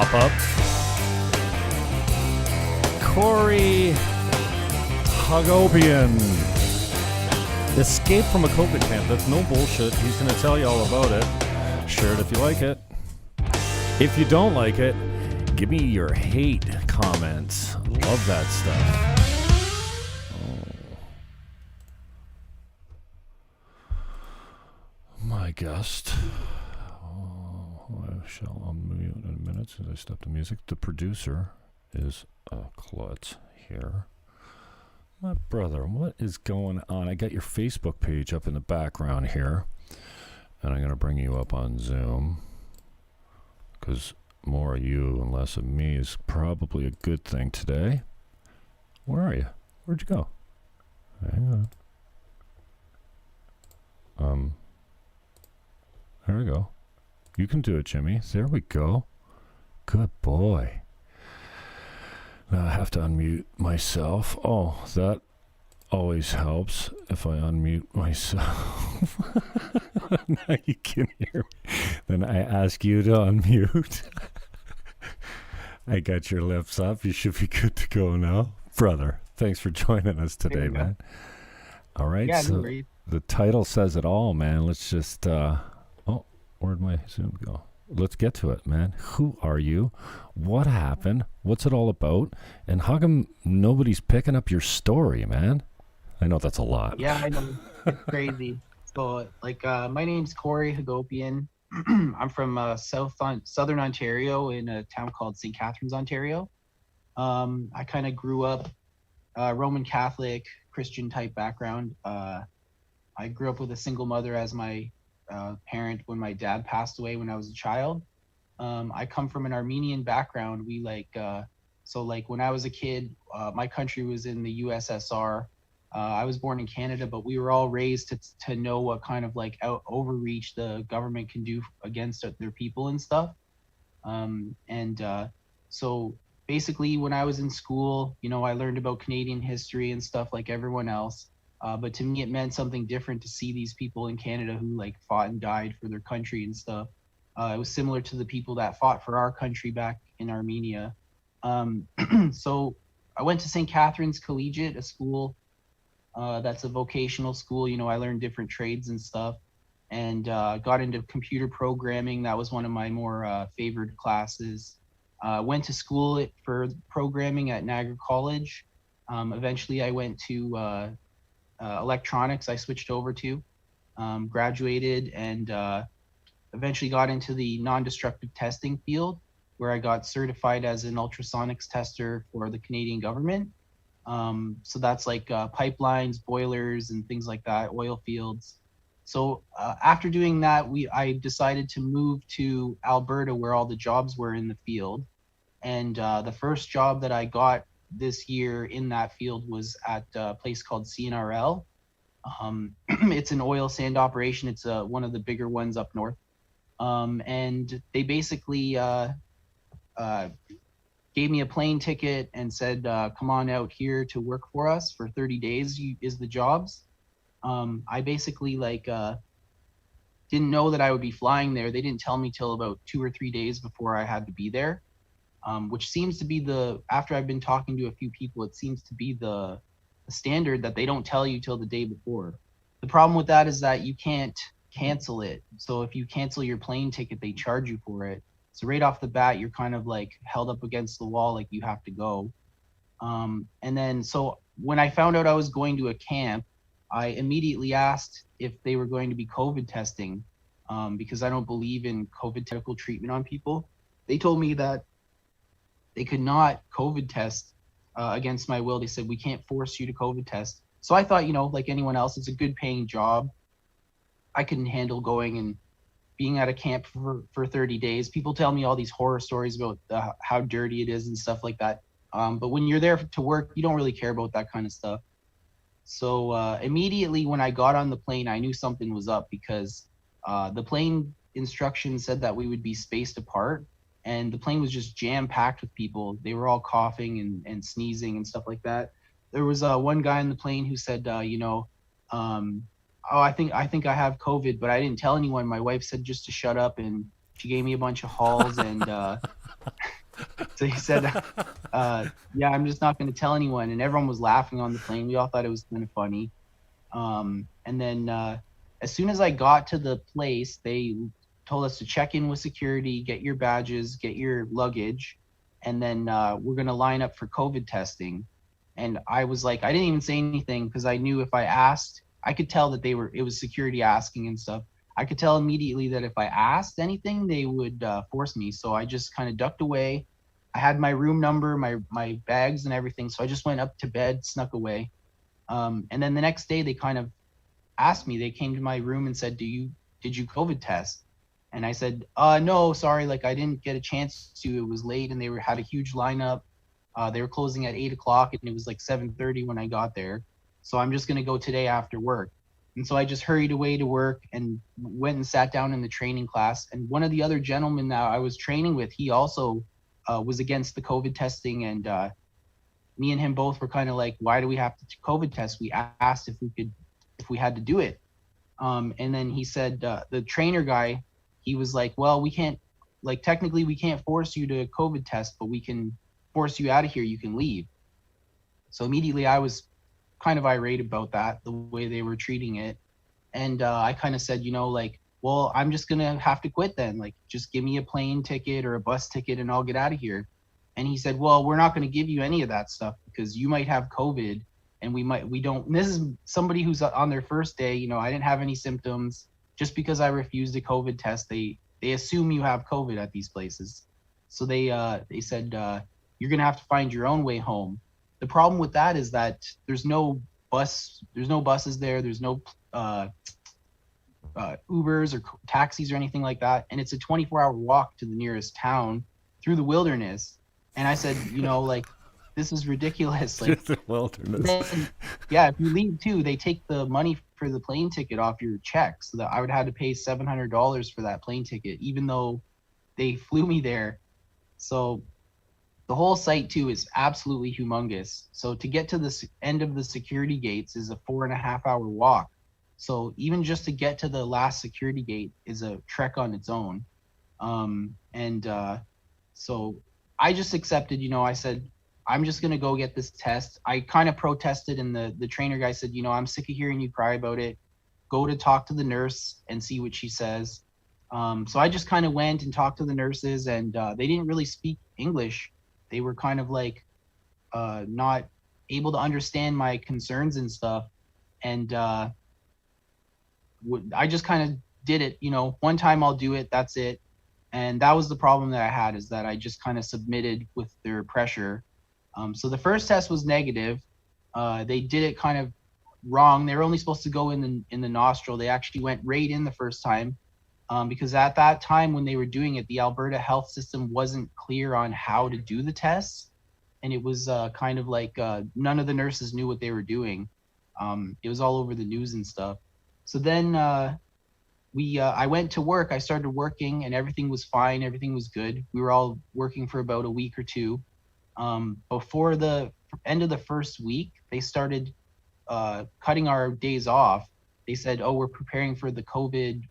pop-up. Corey Hagopian escaped from a COVID camp. That's no bullshit. He's going to tell you all about it. Share it if you like it. If you don't like it, give me your hate comments. Love that stuff. My guest. I shall unmute in a minute as I stop the music. The producer is Klutz here. My brother, what is going on? I got your Facebook page up in the background here, and I'm going to bring you up on Zoom because more of you and less of me is probably a good thing today. Where are you? Where'd you go? Hang on. There we go. You can do it, Jimmy. There we go. Good boy. Now I have to unmute myself. Oh, that always helps if I unmute myself. Now you can hear me. Then I ask you to unmute. I got your lips up. You should be good to go now. Brother, thanks for joining us today, man. All right, yeah, so the title says it all, man. Let's just... where'd my Zoom go? Let's get to it, man. Who are you? What happened? What's it all about? And how come nobody's picking up your story, man? I know that's a lot. Yeah, I know. It's crazy. So, my name's Corey Hagopian. I'm from southern Ontario in a town called St. Catharines, Ontario. I kind of grew up Roman Catholic, Christian type background. I grew up with a single mother as my parent when my dad passed away when I was a child. I come from an Armenian background. We when I was a kid, my country was in the USSR. I was born in Canada, but we were all raised to know what kind of overreach the government can do against their people and stuff. So basically when I was in school, I learned about Canadian history and stuff like everyone else. But to me, it meant something different to see these people in Canada who fought and died for their country and stuff. It was similar to the people that fought for our country back in Armenia. So I went to St. Catharines Collegiate, a school that's a vocational school. I learned different trades and stuff, and got into computer programming. That was one of my more favored classes. Went to school for programming at Niagara College. Eventually, I went to electronics. I switched over to, graduated, and eventually got into the non-destructive testing field, where I got certified as an ultrasonics tester for the Canadian government. So that's pipelines, boilers, and things like that, oil fields. So after doing that, I decided to move to Alberta, where all the jobs were in the field. And the first job that I got this year in that field was at a place called CNRL. It's an oil sand operation. It's one of the bigger ones up north. And they basically gave me a plane ticket and said, come on out here to work for us for 30 days is the jobs. I basically didn't know that I would be flying there. They didn't tell me till about 2 or 3 days before I had to be there. Which seems to be after I've been talking to a few people, it seems to be the standard that they don't tell you till the day before. The problem with that is that you can't cancel it. So if you cancel your plane ticket, they charge you for it. So right off the bat, you're kind of held up against the wall, you have to go. And then, so when I found out I was going to a camp, I immediately asked if they were going to be COVID testing, because I don't believe in COVID medical treatment on people. They told me that they could not COVID test against my will. They said, we can't force you to COVID test. So I thought, like anyone else, it's a good paying job. I couldn't handle going and being at a camp for 30 days. People tell me all these horror stories about how dirty it is and stuff like that. But when you're there to work, you don't really care about that kind of stuff. So immediately when I got on the plane, I knew something was up, because the plane instructions said that we would be spaced apart. And the plane was just jam-packed with people. They were all coughing and sneezing and stuff like that. There was one guy in the plane who said, I think I have COVID, but I didn't tell anyone. My wife said just to shut up, and she gave me a bunch of halls, and So he said, yeah, I'm just not going to tell anyone. And everyone was laughing on the plane. We all thought it was kind of funny. And then as soon as I got to the place, they told us to check in with security, get your badges, get your luggage, and then we're going to line up for COVID testing. And I was like, I didn't even say anything because I knew if I asked, I could tell that it was security asking and stuff. I could tell immediately that if I asked anything, they would force me. So I just kind of ducked away. I had my room number, my bags and everything. So I just went up to bed, snuck away. And then the next day they kind of asked me, they came to my room and said, did you COVID test? And I said, no, sorry. Like I didn't get a chance to, it was late and had a huge lineup. They were closing at 8:00 and it was like 7:30 when I got there. So I'm just going to go today after work. And so I just hurried away to work and went and sat down in the training class. And one of the other gentlemen that I was training with, he also was against the COVID testing. And me and him both were kind of like, why do we have to COVID test? We asked if we had to do it. And then he said, the trainer guy, he was like, well, we can't, like technically we can't force you to COVID test, but we can force you out of here. You can leave. So immediately I was kind of irate about that, the way they were treating it. And I kind of said, like, well, I'm just going to have to quit then. Like, just give me a plane ticket or a bus ticket and I'll get out of here. And he said, well, we're not going to give you any of that stuff because you might have COVID and we don't. And this is somebody who's on their first day. I didn't have any symptoms. Just because I refused a COVID test, they assume you have COVID at these places. So they said, you're going to have to find your own way home. The problem with that is that there's no buses there. There's no Ubers or taxis or anything like that. And it's a 24-hour walk to the nearest town through the wilderness. And I said, like, this is ridiculous. Like, the wilderness. Then, yeah, if you leave too, they take the money for the plane ticket off your check. So that I would have to pay $700 for that plane ticket, even though they flew me there. So the whole site too is absolutely humongous. So to get to the end of the security gates is a 4.5-hour walk. So even just to get to the last security gate is a trek on its own. So I just accepted, I said, I'm just going to go get this test. I kind of protested and the trainer guy said, I'm sick of hearing you cry about it. Go to talk to the nurse and see what she says. So I just kind of went and talked to the nurses and they didn't really speak English. They were kind of like not able to understand my concerns and stuff. And I just kind of did it, one time I'll do it, that's it. And that was the problem that I had, is that I just kind of submitted with their pressure. So the first test was negative. They did it kind of wrong. They were only supposed to go in the nostril. They actually went right in the first time. Because at that time when they were doing it, the Alberta health system wasn't clear on how to do the tests. And it was kind of like none of the nurses knew what they were doing. It was all over the news and stuff. So then I went to work. I started working and everything was fine. Everything was good. We were all working for about a week or two. Before the end of the first week, they started cutting our days off. They said, oh, we're preparing for the COVID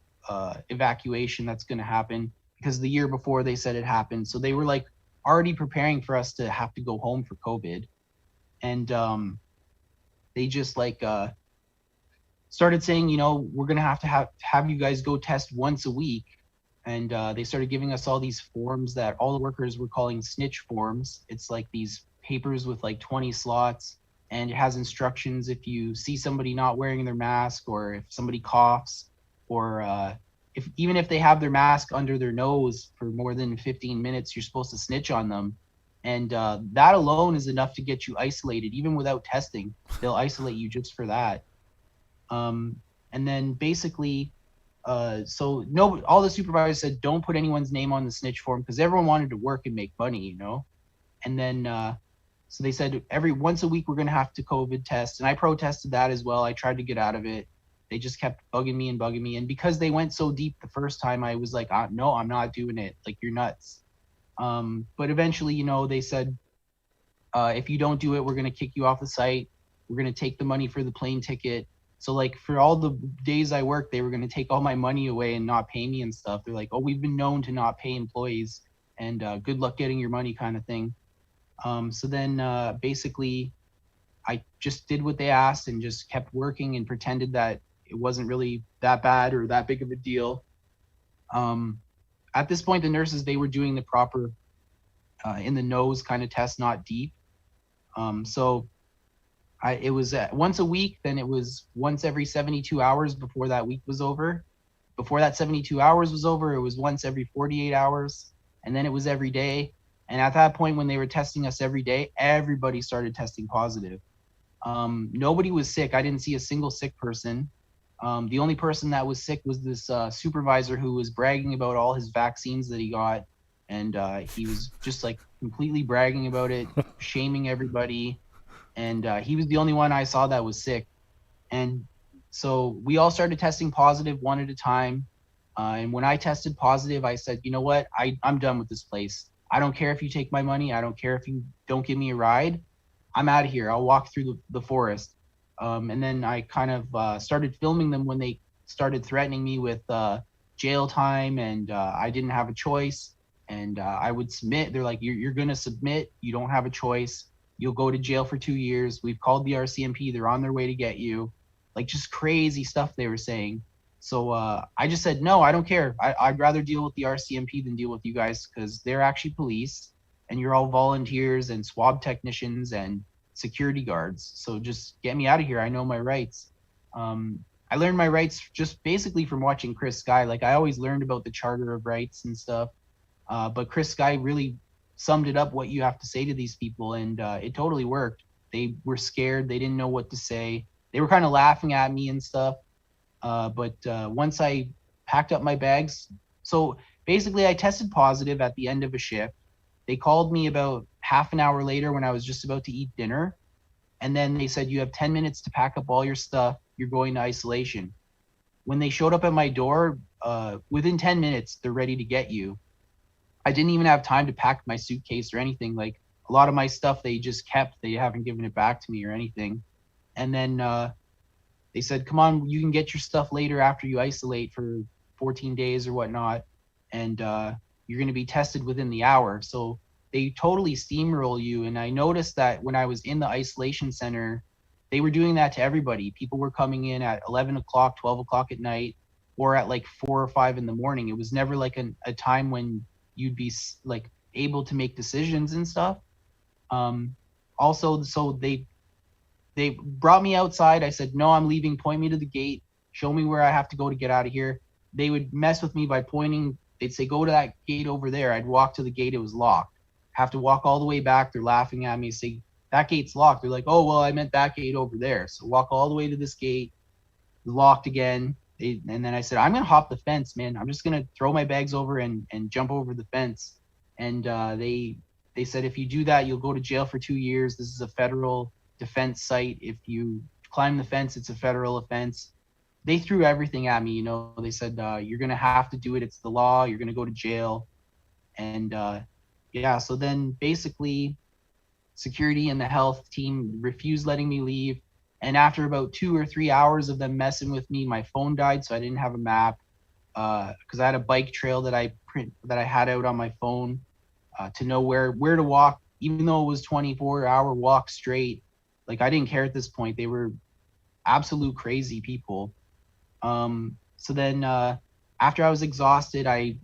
evacuation that's going to happen, because the year before they said it happened. So they were like already preparing for us to have to go home for COVID. And they just like started saying, we're going to have you guys go test once a week. And they started giving us all these forms that all the workers were calling snitch forms. It's like these papers with like 20 slots, and it has instructions if you see somebody not wearing their mask, or if somebody coughs, or even if they have their mask under their nose for more than 15 minutes, you're supposed to snitch on them. And that alone is enough to get you isolated. Even without testing, they'll isolate you just for that. And then basically, so all the supervisors said, don't put anyone's name on the snitch form, because everyone wanted to work and make money, And then, so they said once a week, we're going to have to COVID test. And I protested that as well. I tried to get out of it. They just kept bugging me. And because they went so deep the first time, I was like, no, I'm not doing it. Like, you're nuts. But eventually, they said, if you don't do it, we're going to kick you off the site. We're going to take the money for the plane ticket. So like for all the days I worked, they were going to take all my money away and not pay me and stuff. They're like, oh, we've been known to not pay employees and good luck getting your money kind of thing. So then basically I just did what they asked and just kept working and pretended that it wasn't really that bad or that big of a deal. At this point, the nurses, they were doing the proper in the nose kind of test, not deep. So it was once a week, then it was once every 72 hours before that week was over. Before that 72 hours was over, it was once every 48 hours, and then it was every day. And at that point, when they were testing us every day, everybody started testing positive. Nobody was sick. I didn't see a single sick person. The only person that was sick was this supervisor who was bragging about all his vaccines that he got. And he was just like completely bragging about it, shaming everybody. And he was the only one I saw that was sick. And so we all started testing positive one at a time. And when I tested positive, I said, you know what? I'm done with this place. I don't care if you take my money. I don't care if you don't give me a ride. I'm out of here. I'll walk through the forest. And then I kind of started filming them when they started threatening me with jail time, and I didn't have a choice. And I would submit. They're like, you're going to submit. You don't have a choice. You'll go to jail for 2 years. We've called the RCMP. They're on their way to get you. Like, just crazy stuff they were saying. So I just said, no, I don't care. I'd rather deal with the RCMP than deal with you guys, because they're actually police and you're all volunteers and swab technicians and security guards. So just get me out of here. I know my rights. I learned my rights just basically from watching Chris Sky. Like, I always learned about the Charter of Rights and stuff. But Chris Sky really summed it up, what you have to say to these people. And it totally worked. They were scared. They didn't know what to say. They were kind of laughing at me and stuff. But once I packed up my bags, so basically I tested positive at the end of a shift. They called me about half an hour later when I was just about to eat dinner. And then they said, you have 10 minutes to pack up all your stuff. You're going to isolation. When they showed up at my door, within 10 minutes, they're ready to get you. I didn't even have time to pack my suitcase or anything. Like, a lot of my stuff, they just kept. They haven't given it back to me or anything. And then they said, come on, you can get your stuff later after you isolate for 14 days or whatnot. And you're going to be tested within the hour. So they totally steamroll you. And I noticed that when I was in the isolation center, they were doing that to everybody. People were coming in at 11 o'clock, 12 o'clock at night, or at like 4 or 5 in the morning. It was never like a time when you'd be like able to make decisions and stuff. Also, so they brought me outside. I said, no, I'm leaving. Point me to the gate. Show me where I have to go to get out of here. They would mess with me by pointing. They'd say, go to that gate over there. I'd walk to the gate. It was locked. Have to walk all the way back. They're laughing at me, say, that gate's locked. They're like, oh, well, I meant that gate over there. So walk all the way to this gate. Locked again. And then I said, I'm going to hop the fence, man. I'm just going to throw my bags over and jump over the fence. And they said, if you do that, you'll go to jail for 2 years. This is a federal defense site. If you climb the fence, it's a federal offense. They threw everything at me, you know. They said, you're going to have to do it. It's the law. You're going to go to jail. And yeah, so then basically security and the health team refused letting me leave. And after about 2 or 3 hours of them messing with me, my phone died, so I didn't have a map, because I had a bike trail that I had out on my phone to know where to walk, even though it was 24-hour walk straight. Like, I didn't care at this point. They were absolute crazy people. So then after I was exhausted, I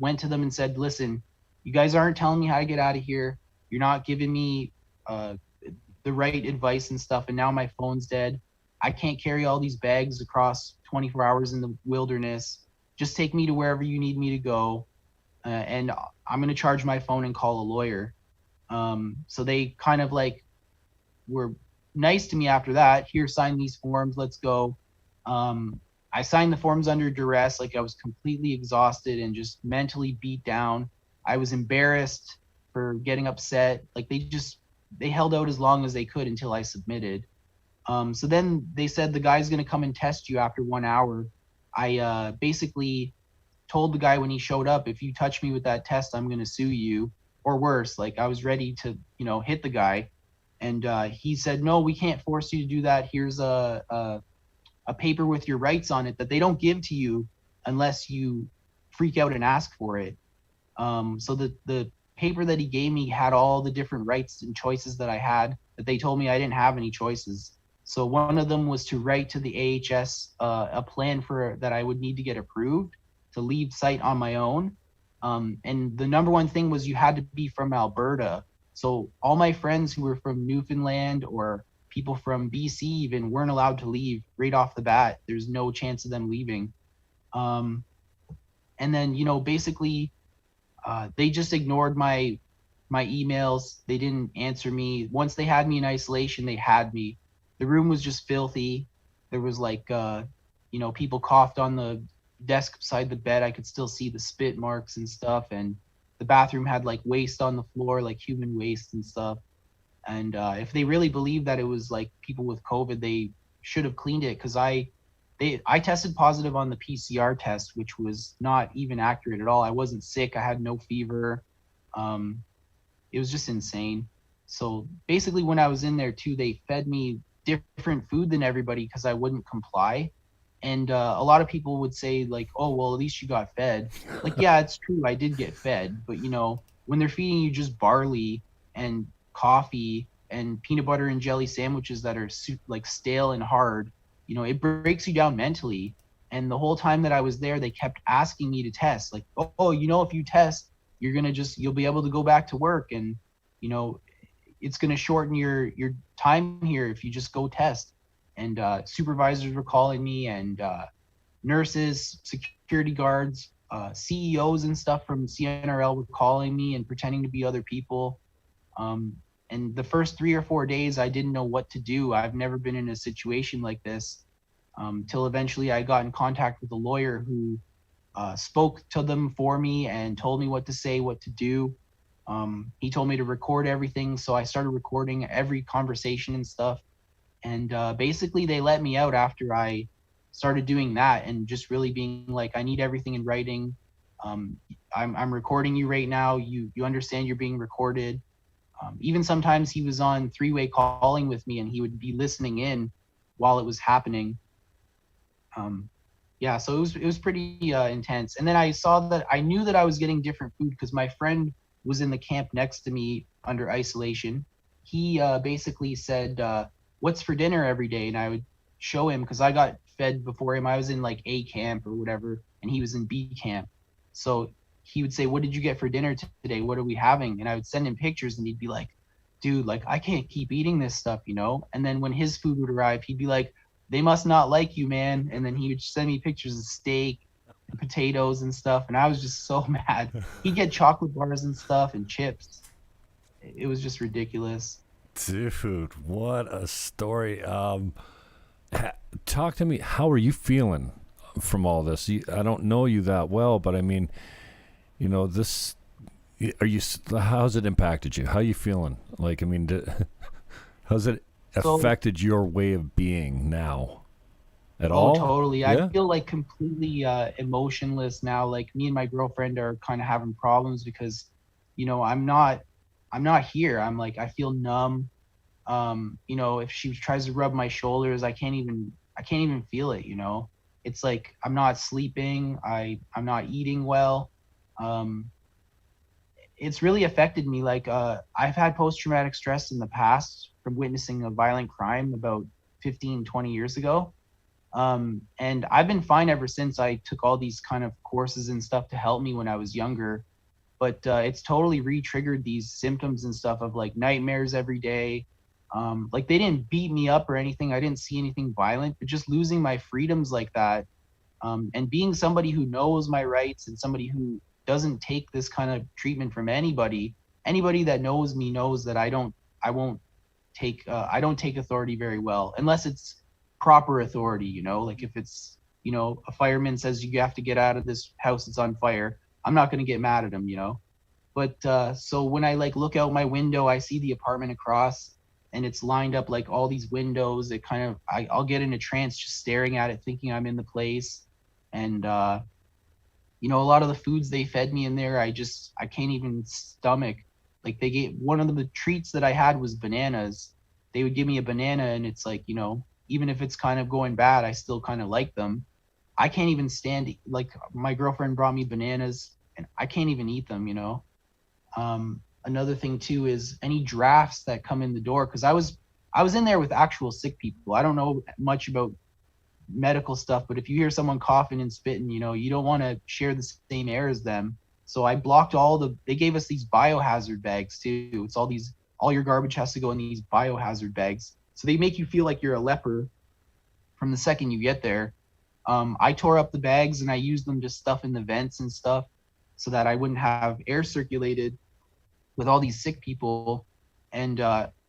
went to them and said, listen, you guys aren't telling me how to get out of here. You're not giving me the right advice and stuff. And now my phone's dead. I can't carry all these bags across 24 hours in the wilderness. Just take me to wherever you need me to go. And I'm going to charge my phone and call a lawyer. So they kind of like were nice to me after that. Here, sign these forms. Let's go. I signed the forms under duress. Like, I was completely exhausted and just mentally beat down. I was embarrassed for getting upset. Like, they held out as long as they could until I submitted. So then they said the guy's going to come and test you after 1 hour. I basically told the guy when he showed up, if you touch me with that test, I'm going to sue you, or worse. Like, I was ready to, hit the guy. And he said, no, we can't force you to do that. Here's a paper with your rights on it that they don't give to you unless you freak out and ask for it. So the paper that he gave me had all the different rights and choices that I had, that they told me I didn't have any choices. So one of them was to write to the AHS a plan for that I would need to get approved to leave site on my own. And the number one thing was you had to be from Alberta. So all my friends who were from Newfoundland or people from BC even weren't allowed to leave right off the bat. There's no chance of them leaving. And then, basically, they just ignored my emails. They didn't answer me. Once they had me in isolation, they had me. The room was just filthy. There was like, people coughed on the desk beside the bed. I could still see the spit marks and stuff. And the bathroom had like waste on the floor, like human waste and stuff. And if they really believed that it was like people with COVID, they should have cleaned it, because I tested positive on the PCR test, which was not even accurate at all. I wasn't sick. I had no fever. It was just insane. So basically when I was in there too, they fed me different food than everybody because I wouldn't comply. And a lot of people would say like, oh, well, at least you got fed. Like, yeah, it's true. I did get fed. But, when they're feeding you just barley and coffee and peanut butter and jelly sandwiches that are like stale and hard, it breaks you down mentally. And the whole time that I was there, they kept asking me to test, like, oh, if you test, you'll be able to go back to work. And, it's going to shorten your time here if you just go test. And supervisors were calling me, and nurses, security guards, CEOs and stuff from CNRL were calling me and pretending to be other people. And the first 3 or 4 days, I didn't know what to do. I've never been in a situation like this, till eventually I got in contact with a lawyer who spoke to them for me and told me what to say, what to do. He told me to record everything, so I started recording every conversation and stuff. And basically, they let me out after I started doing that and just really being like, I need everything in writing. I'm recording you right now. You understand you're being recorded. Even sometimes he was on three-way calling with me, and he would be listening in while it was happening. So it was pretty intense. And then I knew that I was getting different food because my friend was in the camp next to me under isolation. He basically said, what's for dinner every day? And I would show him, because I got fed before him. I was in like A camp or whatever, and he was in B camp. So he would say, what did you get for dinner today? What are we having? And I would send him pictures, and he'd be like, dude, like, I can't keep eating this stuff, And then when his food would arrive, he'd be like, they must not like you, man. And then he would send me pictures of steak and potatoes and stuff. And I was just so mad. He'd get chocolate bars and stuff and chips. It was just ridiculous. Dude, what a story. Talk to me. How are you feeling from all this? I don't know you that well, but I mean, this, how's it impacted you? How are you feeling? Like, I mean, how's it affected your way of being now at all? Totally. Yeah? I feel like completely emotionless now. Like, me and my girlfriend are kind of having problems because, I'm not here. I'm like, I feel numb. If she tries to rub my shoulders, I can't even feel it. It's like I'm not sleeping. I'm not eating well. It's really affected me. Like, I've had post-traumatic stress in the past from witnessing a violent crime about 15, 20 years ago. And I've been fine ever since. I took all these kind of courses and stuff to help me when I was younger. But it's totally re-triggered these symptoms and stuff of like nightmares every day. Like, they didn't beat me up or anything. I didn't see anything violent, but just losing my freedoms like that. And being somebody who knows my rights and somebody who doesn't take this kind of treatment from anybody that knows me knows that I don't take authority very well, unless it's proper authority, like if it's, a fireman says you have to get out of this house, it's on fire. I'm not going to get mad at him, But so when I like look out my window, I see the apartment across, and it's lined up like all these windows. It kind of, I'll get in a trance just staring at it, thinking I'm in the place. And, a lot of the foods they fed me in there, I can't even stomach. Like, they gave, one of the treats that I had was bananas. They would give me a banana, and it's like, even if it's kind of going bad, I still kind of like them. I can't even stand, like, my girlfriend brought me bananas and I can't even eat them, you know. Another thing too is any drafts that come in the door, because I was in there with actual sick people. I don't know much about medical stuff, but if you hear someone coughing and spitting, you know, you don't want to share the same air as them. So I blocked they gave us these biohazard bags too. It's all your garbage has to go in these biohazard bags. So they make you feel like you're a leper from the second you get there. I tore up the bags and I used them to stuff in the vents and stuff so that I wouldn't have air circulated with all these sick people. And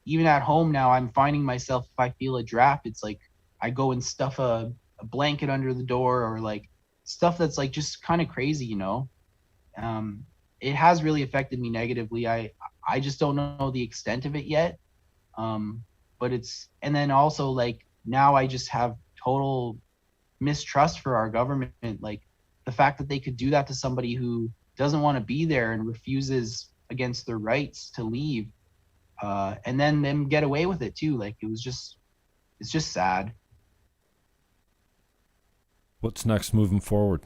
even at home now, I'm finding myself, if I feel a draft, it's like I go and stuff a blanket under the door, or like stuff that's like just kind of crazy, you know. It has really affected me negatively. I just don't know the extent of it yet. But and then also like now I just have total mistrust for our government. Like the fact that they could do that to somebody who doesn't want to be there and refuses against their rights to leave, and then them get away with it too. Like it's just sad. What's next moving forward?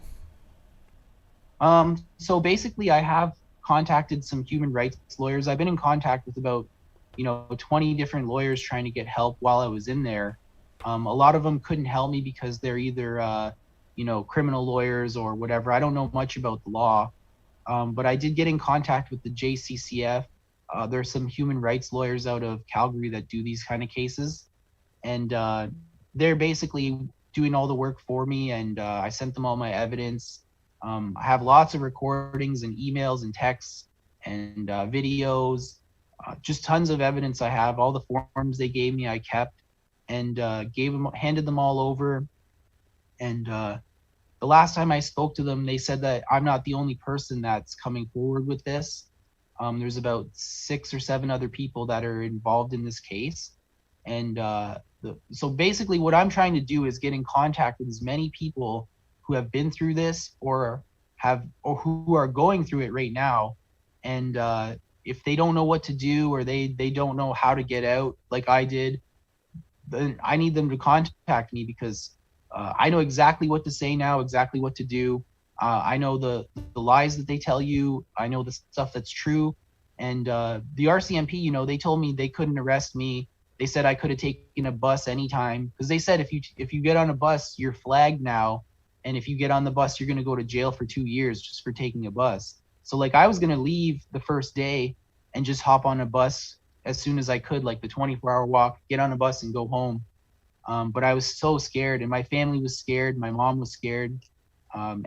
So basically I have contacted some human rights lawyers. I've been in contact with about, 20 different lawyers trying to get help while I was in there. A lot of them couldn't help me because they're either, criminal lawyers or whatever. I don't know much about the law. But I did get in contact with the JCCF. There's some human rights lawyers out of Calgary that do these kind of cases. And they're basically doing all the work for me. And I sent them all my evidence. I have lots of recordings and emails and texts and videos, just tons of evidence. I have all the forms they gave me, I kept, and handed them all over. And the last time I spoke to them, they said that I'm not the only person that's coming forward with this. There's about 6 or 7 other people that are involved in this case. And so basically what I'm trying to do is get in contact with as many people who have been through this or who are going through it right now. And if they don't know what to do, or they don't know how to get out like I did, then I need them to contact me, because I know exactly what to say now, exactly what to do. I know the lies that they tell you. I know the stuff that's true. And the RCMP, they told me they couldn't arrest me. They said I could have taken a bus anytime, because they said if you get on a bus, you're flagged now. And if you get on the bus, you're going to go to jail for 2 years just for taking a bus. So like I was going to leave the first day and just hop on a bus as soon as I could, like the 24-hour walk, get on a bus and go home. But I was so scared, and my family was scared. My mom was scared.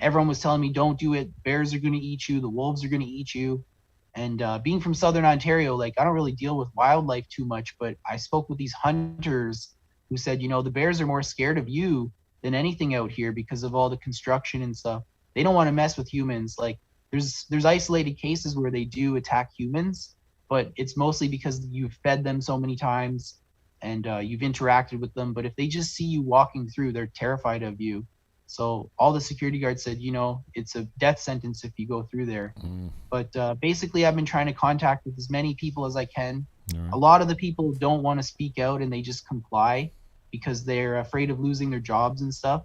Everyone was telling me, don't do it. Bears are going to eat you. The wolves are going to eat you. And being from Southern Ontario, like I don't really deal with wildlife too much, but I spoke with these hunters who said, the bears are more scared of you than anything out here because of all the construction and stuff. They don't want to mess with humans. Like there's isolated cases where they do attack humans, but it's mostly because you've fed them so many times and you've interacted with them. But if they just see you walking through, they're terrified of you. So all the security guards said, it's a death sentence if you go through there. But basically I've been trying to contact with as many people as I can. Right. A lot of the people don't want to speak out, and they just comply because they're afraid of losing their jobs and stuff.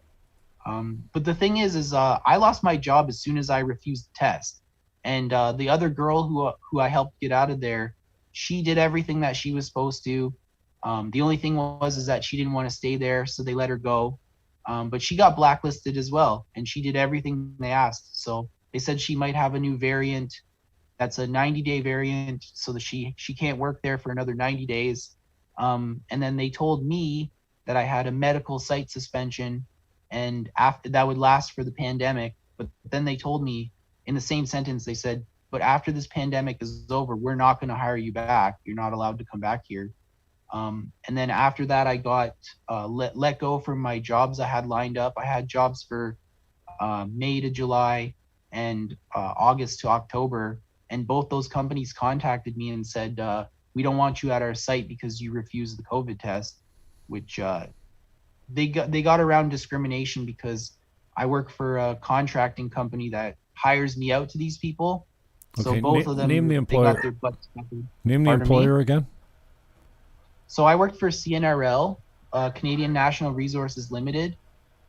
But the thing is I lost my job as soon as I refused the test. And the other girl who I helped get out of there, she did everything that she was supposed to. The only thing was that she didn't want to stay there, so they let her go. But she got blacklisted as well, and she did everything they asked. So they said she might have a new variant. That's a 90-day variant, so that she can't work there for another 90 days. And then they told me that I had a medical site suspension, and after that would last for the pandemic. But then they told me in the same sentence, they said, but after this pandemic is over, we're not going to hire you back. You're not allowed to come back here. And then after that, I got let go from my jobs I had lined up. I had jobs for May to July and August to October. And both those companies contacted me and said, we don't want you at our site because you refused the COVID test, which they got around discrimination because I work for a contracting company that hires me out to these people. So Okay, both of them, name the employer. They got their butts covered. Name the employer again. So I worked for CNRL, Canadian National Resources Limited,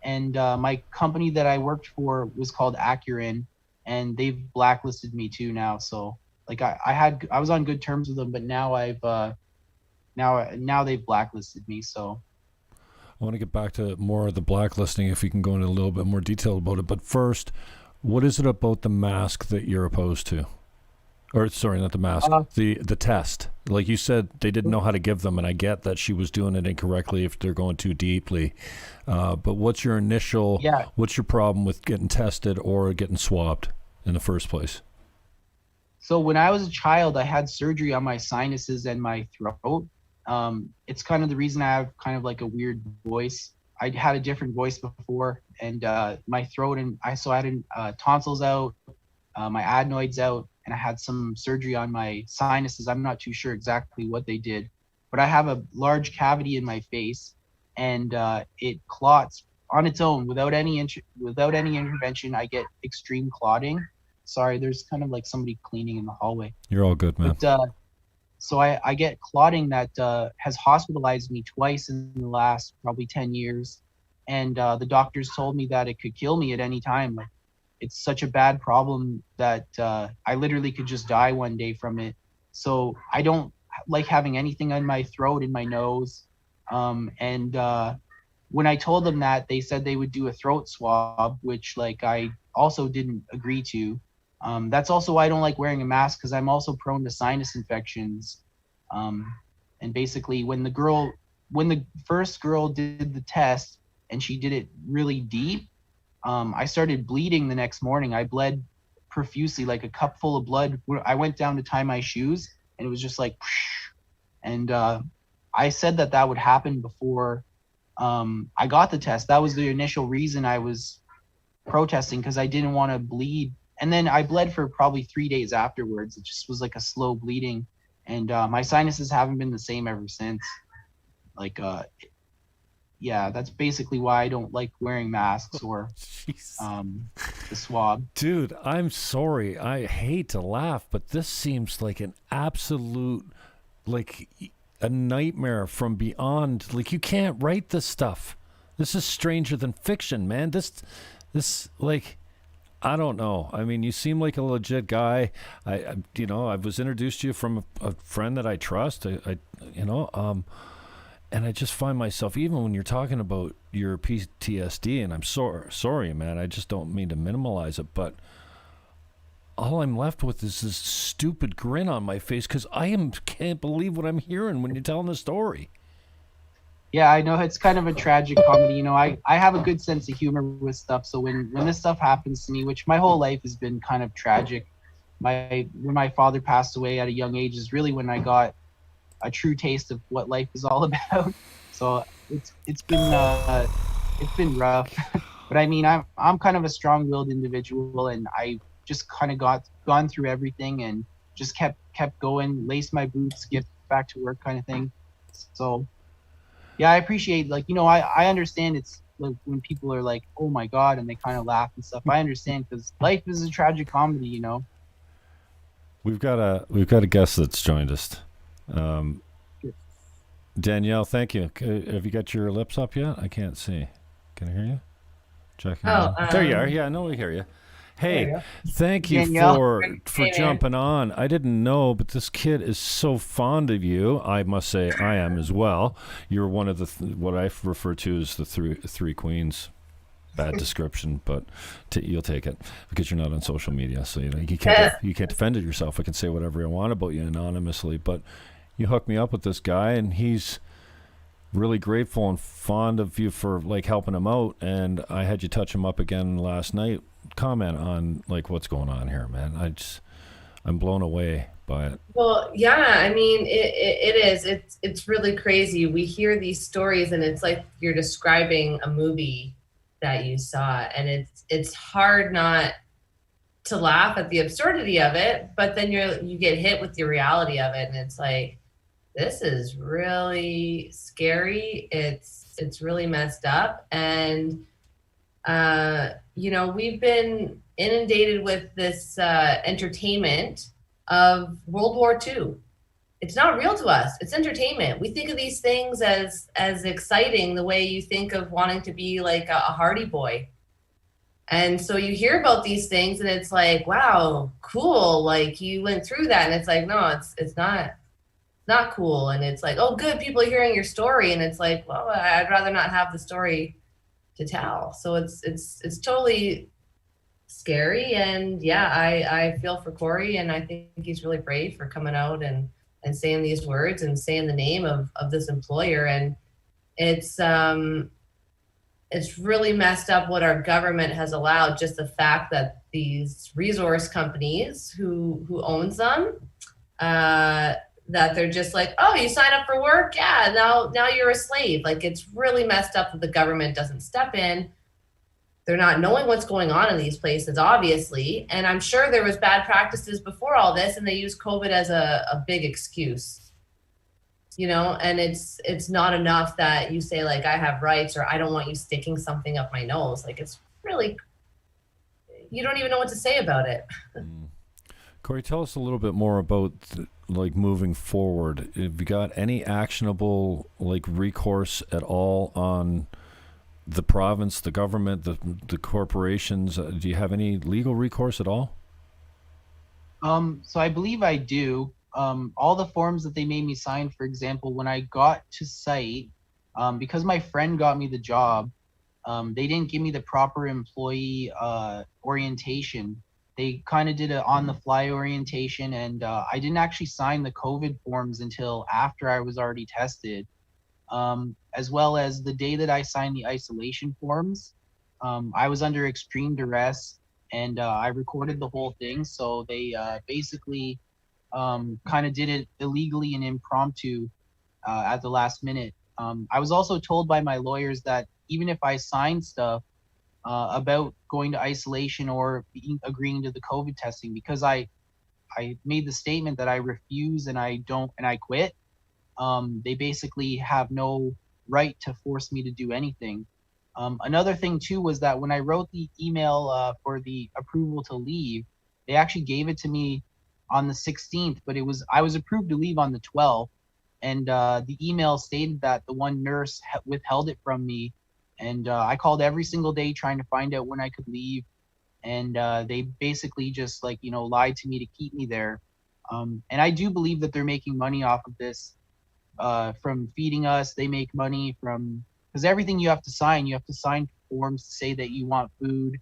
and my company that I worked for was called Acuren, and they've blacklisted me too now. So like I was on good terms with them, but now now they've blacklisted me. So I want to get back to more of the blacklisting if you can go into a little bit more detail about it. But first, what is it about the mask that you're opposed to? Or sorry, not the mask, the test. Like you said, they didn't know how to give them, and I get that she was doing it incorrectly if they're going too deeply. But what's your what's your problem with getting tested or getting swabbed in the first place? So when I was a child, I had surgery on my sinuses and my throat. It's kind of the reason I have kind of like a weird voice. I had a different voice before, and my throat I had tonsils out, my adenoids out, and I had some surgery on my sinuses. I'm not too sure exactly what they did, but I have a large cavity in my face, and it clots on its own without any intervention. I get extreme clotting. Sorry, there's kind of like somebody cleaning in the hallway. You're all good, man. But, so I get clotting that has hospitalized me twice in the last probably 10 years. And the doctors told me that it could kill me at any time. Like, it's such a bad problem that I literally could just die one day from it. So I don't like having anything on my throat, in my nose. And when I told them that, they said they would do a throat swab, which like I also didn't agree to. That's also why I don't like wearing a mask, because I'm also prone to sinus infections. And basically when the first girl did the test and she did it really deep, I started bleeding the next morning. I bled profusely, like a cup full of blood. I went down to tie my shoes and it was just like, and I said that would happen before I got the test. That was the initial reason I was protesting, because I didn't want to bleed. And then I bled for probably 3 days afterwards. It just was like a slow bleeding. And my sinuses haven't been the same ever since. Like, yeah, that's basically why I don't like wearing masks or the swab. Dude, I'm sorry. I hate to laugh, but this seems like an absolute, like a nightmare from beyond. Like, you can't write this stuff. This is stranger than fiction, man. This like, I don't know. I mean, you seem like a legit guy. I was introduced to you from a friend that I trust. And I just find myself, even when you're talking about your PTSD, and I'm sorry, man. I just don't mean to minimalize it, but all I'm left with is this stupid grin on my face because can't believe what I'm hearing when you're telling the story. Yeah, I know it's kind of a tragic comedy. You know, I have a good sense of humor with stuff. So when this stuff happens to me, which my whole life has been kind of tragic, when my father passed away at a young age is really when I got a true taste of what life is all about. So it's been rough. But I mean, I'm kind of a strong-willed individual, and I just kind of gone through everything and just kept going, laced my boots, get back to work kind of thing. So yeah, I appreciate, like, you know, I understand it's like when people are like, oh my God, and they kind of laugh and stuff. I understand, because life is a tragic comedy, you know. We've got a guest that's joined us. Danielle, thank you. Have you got your lips up yet? I can't see. Can I hear you? Checking. There you are. Yeah, I know we hear you. Hey, thank you for jumping on. I didn't know, but this kid is so fond of you. I must say I am as well. You're one of the what I refer to as the three queens. Bad description, but you'll take it because you're not on social media, so you can't defend it yourself. I can say whatever I want about you anonymously, but you hooked me up with this guy, and he's really grateful and fond of you for like helping him out. And I had you touch him up again last night. Comment on like what's going on here, man. I'm blown away by it. Well, yeah, I mean, it is. It's really crazy. We hear these stories, and it's like you're describing a movie that you saw, and it's hard not to laugh at the absurdity of it, but then you get hit with the reality of it, and it's like, this is really scary. It's really messed up, and you know, we've been inundated with this entertainment of World War II. It's not real to us. It's entertainment. We think of these things as exciting the way you think of wanting to be like a Hardy Boy. And so you hear about these things and it's like, wow, cool. Like you went through that. And it's like, no, it's not cool. And it's like, oh, good, people are hearing your story. And it's like, well, I'd rather not have the story to tell. So it's totally scary. And yeah, I feel for Corey, and I think he's really brave for coming out and saying these words and saying the name of this employer. And it's really messed up what our government has allowed, just the fact that these resource companies who owns them, that they're just like, oh, you sign up for work? Yeah, now you're a slave. Like, it's really messed up that the government doesn't step in. They're not knowing what's going on in these places, obviously. And I'm sure there was bad practices before all this, and they use COVID as a big excuse. And it's not enough that you say, like, I have rights, or I don't want you sticking something up my nose. Like, it's really, you don't even know what to say about it. Corey, tell us a little bit more about moving forward. Have you got any actionable recourse at all on the province, the government, the corporations? Do you have any legal recourse at all? So I believe I do. All the forms that they made me sign, for example, when I got to site, because my friend got me the job, they didn't give me the proper employee orientation. They kind of did an on-the-fly orientation, and I didn't actually sign the COVID forms until after I was already tested, as well as the day that I signed the isolation forms. I was under extreme duress, and I recorded the whole thing, so they basically kind of did it illegally and impromptu at the last minute. I was also told by my lawyers that even if I signed stuff about going to isolation or agreeing to the COVID testing, because I made the statement that I refuse and I quit, they basically have no right to force me to do anything. Another thing too was that when I wrote the email for the approval to leave, they actually gave it to me on the 16th, but I was approved to leave on the 12th, and the email stated that the one nurse withheld it from me, and I called every single day trying to find out when I could leave, and they basically just lied to me to keep me there. And I do believe that they're making money off of this from feeding us. They make money because everything you have to sign forms to say that you want food,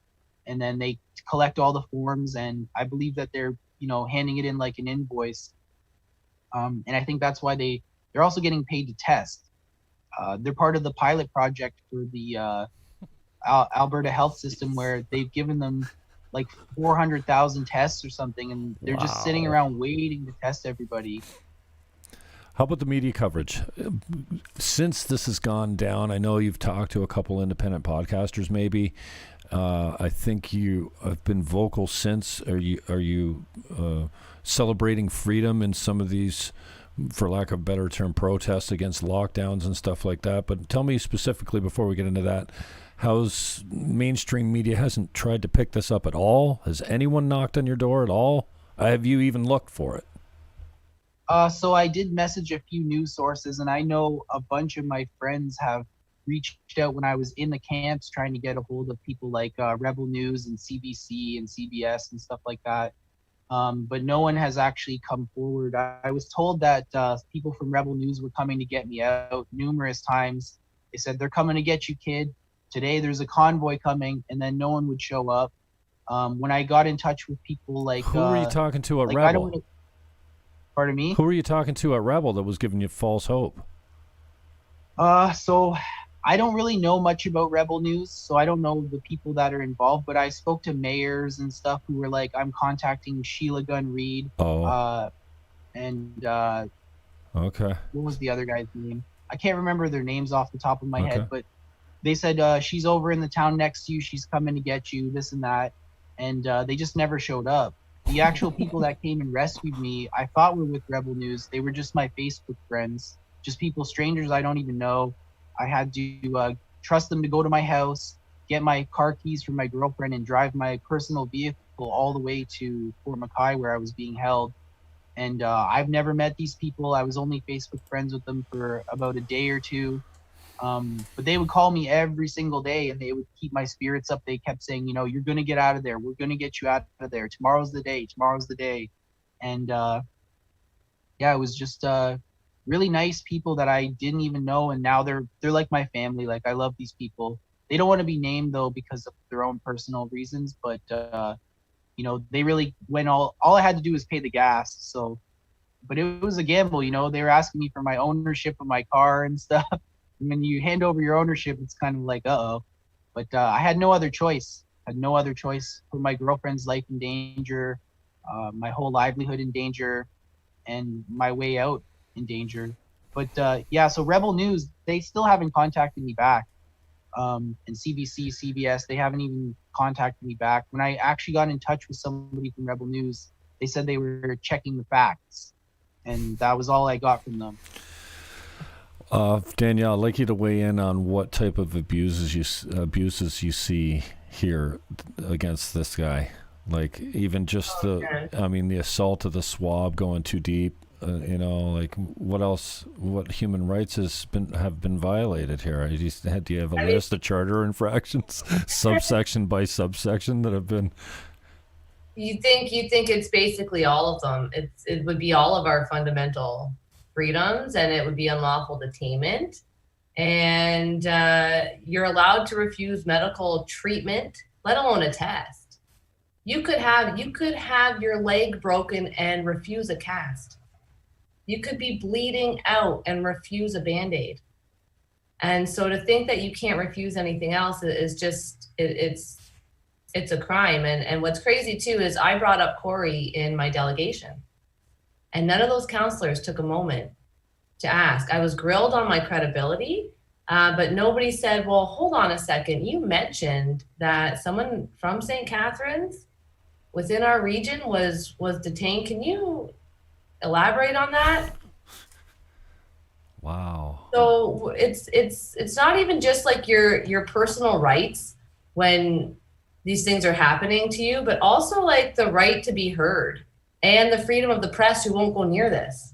and then they collect all the forms, and I believe that they're handing it in like an invoice. And I think that's why they're also getting paid to test. They're part of the pilot project for the Alberta health system, where they've given them like 400,000 tests or something, and they're just sitting around waiting to test everybody. How about the media coverage? Since this has gone down, I know you've talked to a couple independent podcasters maybe. I think you have been vocal since. Are you celebrating freedom in some of these, for lack of a better term, protests against lockdowns and stuff like that? But tell me specifically, before we get into that, how's mainstream media hasn't tried to pick this up at all? Has anyone knocked on your door at all? Have you even looked for it? So I did message a few news sources, and I know a bunch of my friends have reached out when I was in the camps trying to get a hold of people like Rebel News and CBC and CBS and stuff like that. But no one has actually come forward. I was told that people from Rebel News were coming to get me out numerous times. They said, they're coming to get you, kid. Today there's a convoy coming, and then no one would show up. When I got in touch with people like... Who were you talking to at Rebel? Pardon me? Who were you talking to at Rebel that was giving you false hope? So I don't really know much about Rebel News, so I don't know the people that are involved, but I spoke to mayors and stuff who were like, I'm contacting Sheila Gunn Reid. Okay. What was the other guy's name? I can't remember their names off the top of my head, but they said, she's over in the town next to you, she's coming to get you, this and that. And they just never showed up. The actual people that came and rescued me, I thought were with Rebel News. They were just my Facebook friends, just people, strangers I don't even know. I had to trust them to go to my house, get my car keys from my girlfriend, and drive my personal vehicle all the way to Fort McKay, where I was being held. And I've never met these people. I was only Facebook friends with them for about a day or two. But they would call me every single day and they would keep my spirits up. They kept saying, you're going to get out of there. We're going to get you out of there. Tomorrow's the day. Tomorrow's the day. And yeah, it was just really nice people that I didn't even know. And now they're like my family. Like, I love these people. They don't want to be named though, because of their own personal reasons. But, they really went all I had to do was pay the gas. So, but it was a gamble, they were asking me for my ownership of my car and stuff. And when you hand over your ownership, it's kind of like, uh-oh. But I had no other choice. Put my girlfriend's life in danger, my whole livelihood in danger, and my way out in danger. But so Rebel News, they still haven't contacted me back. And CBC, CBS, they haven't even contacted me back. When I actually got in touch with somebody from Rebel News, they said they were checking the facts. And that was all I got from them. Danielle, I'd like you to weigh in on what type of abuses you see here against this guy. Like, even just the assault of the swab going too deep. What else? What human rights have been violated here? Do you have a list of charter infractions, subsection by subsection, that have been? You think it's basically all of them? It would be all of our fundamental freedoms, and it would be unlawful detainment, and you're allowed to refuse medical treatment, let alone a test. You could have your leg broken and refuse a cast. You could be bleeding out and refuse a Band-Aid. And so to think that you can't refuse anything else is just it's a crime. And what's crazy too is I brought up Corey in my delegation. And none of those counselors took a moment to ask. I was grilled on my credibility, but nobody said, well, hold on a second. You mentioned that someone from St. Catharines within our region was detained. Can you elaborate on that? Wow. So it's not even just like your personal rights when these things are happening to you, but also like the right to be heard and the freedom of the press who won't go near this.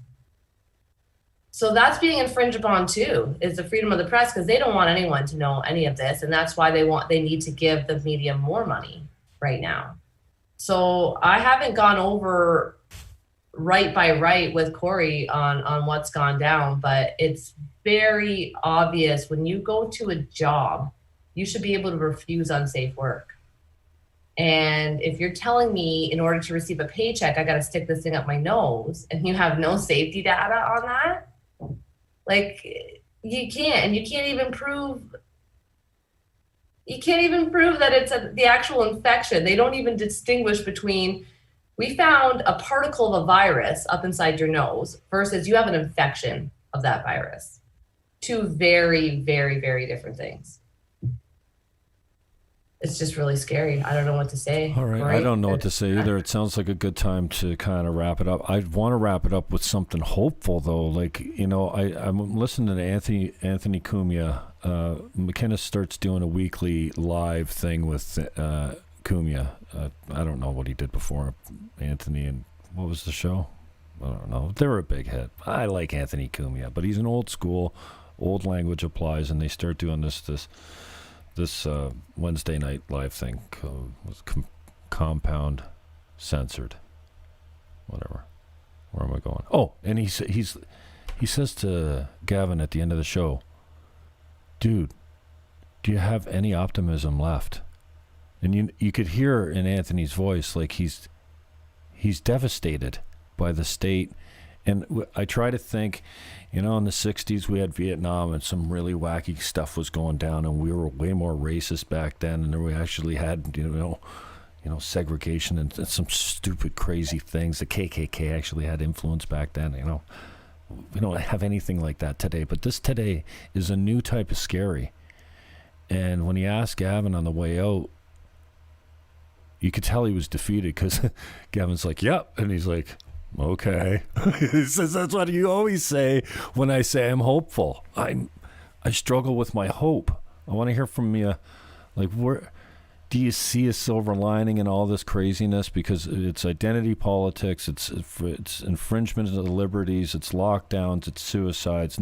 So that's being infringed upon too, is the freedom of the press, because they don't want anyone to know any of this. And that's why they need to give the media more money right now. So I haven't gone over right by right with Corey on what's gone down, but it's very obvious when you go to a job, you should be able to refuse unsafe work. And if you're telling me in order to receive a paycheck, I got to stick this thing up my nose, and you have no safety data on that, like you can't, and you can't even prove that it's the actual infection. They don't even distinguish between, we found a particle of a virus up inside your nose versus you have an infection of that virus. Two very, very, very different things. It's just really scary. I don't know what to say. All right. I don't know what to say either. It sounds like a good time to kind of wrap it up. I want to wrap it up with something hopeful, though. Like, I'm listening to Anthony Cumia. McKinnis starts doing a weekly live thing with Cumia. I don't know what he did before Anthony, and what was the show? I don't know. They were a big hit. I like Anthony Cumia, but he's an old school, old language applies, and they start doing this Wednesday night live thing was compound censored, whatever. Where am I going? Oh, and he says to Gavin at the end of the show, dude, do you have any optimism left? And you could hear in Anthony's voice like he's devastated by the state. And I try to think, in the 60s we had Vietnam and some really wacky stuff was going down, and we were way more racist back then, and we actually had, segregation and some stupid, crazy things. The KKK actually had influence back then, We don't have anything like that today, but this today is a new type of scary. And when he asked Gavin on the way out, you could tell he was defeated, because Gavin's like, yep, and he's like, okay. He says, that's what you always say when I say I'm hopeful. I struggle with my hope. I want to hear from you. Like, do you see a silver lining in all this craziness? Because it's identity politics, it's infringement of the liberties, it's lockdowns, it's suicides.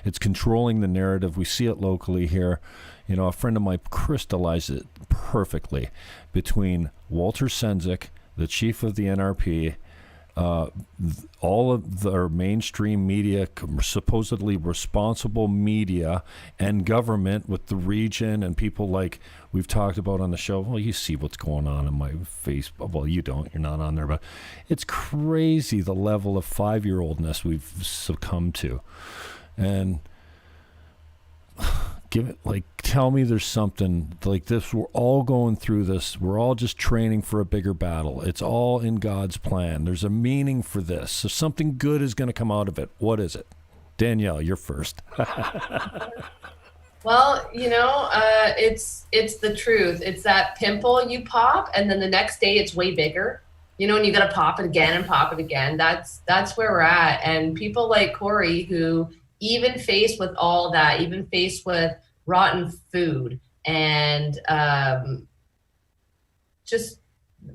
It's controlling the narrative. We see it locally here. You know, a friend of mine crystallized it perfectly between Walter Sendzik, the chief of the NRP, all of their mainstream media, supposedly responsible media, and government with the region and people like we've talked about on the show. Well, you see what's going on in my face. Well, you don't. You're not on there. But it's crazy the level of 5-year-oldness we've succumbed to. And tell me there's something like this. We're all going through this. We're all just training for a bigger battle. It's all in God's plan. There's a meaning for this. So something good is going to come out of it. What is it? Danielle, you're first. Well, it's the truth. It's that pimple you pop, and then the next day it's way bigger. And you got to pop it again and pop it again. That's where we're at. And people like Corey, who even faced with all that, even faced with rotten food and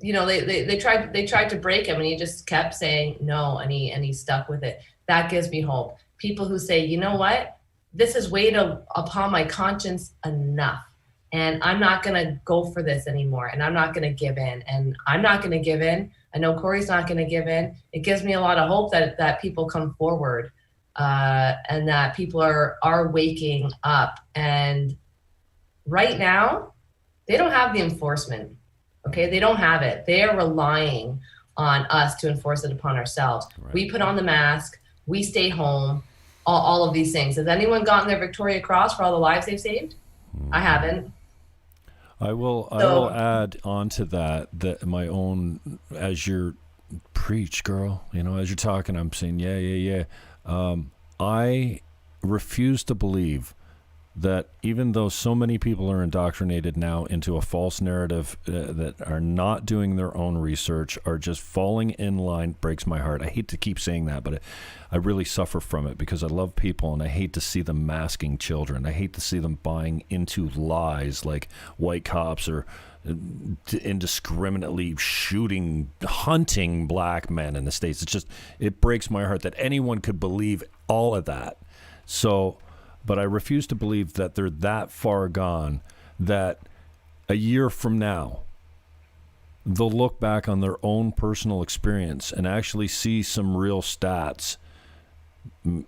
they tried to break him, and he just kept saying no, and he stuck with it. That gives me hope. People who say, you know what, this is weighed upon my conscience enough, and I'm not gonna go for this anymore, and I'm not gonna give in, and I'm not gonna give in. I know Corey's not gonna give in. It gives me a lot of hope that people come forward. And that people are waking up. And right now, they don't have the enforcement, okay? They don't have it. They are relying on us to enforce it upon ourselves. Right. We put on the mask, we stay home, all of these things. Has anyone gotten their Victoria Cross for all the lives they've saved? I haven't. I will add on to that my own, as you're preach, girl, as you're talking, I'm saying, yeah. I refuse to believe that even though so many people are indoctrinated now into a false narrative that are not doing their own research, are just falling in line, breaks my heart. I hate to keep saying that, but I really suffer from it because I love people, and I hate to see them masking children. I hate to see them buying into lies like white cops are indiscriminately hunting black men in the States. It breaks my heart that anyone could believe all of that. So, but I refuse to believe that they're that far gone that a year from now they'll look back on their own personal experience and actually see some real stats, and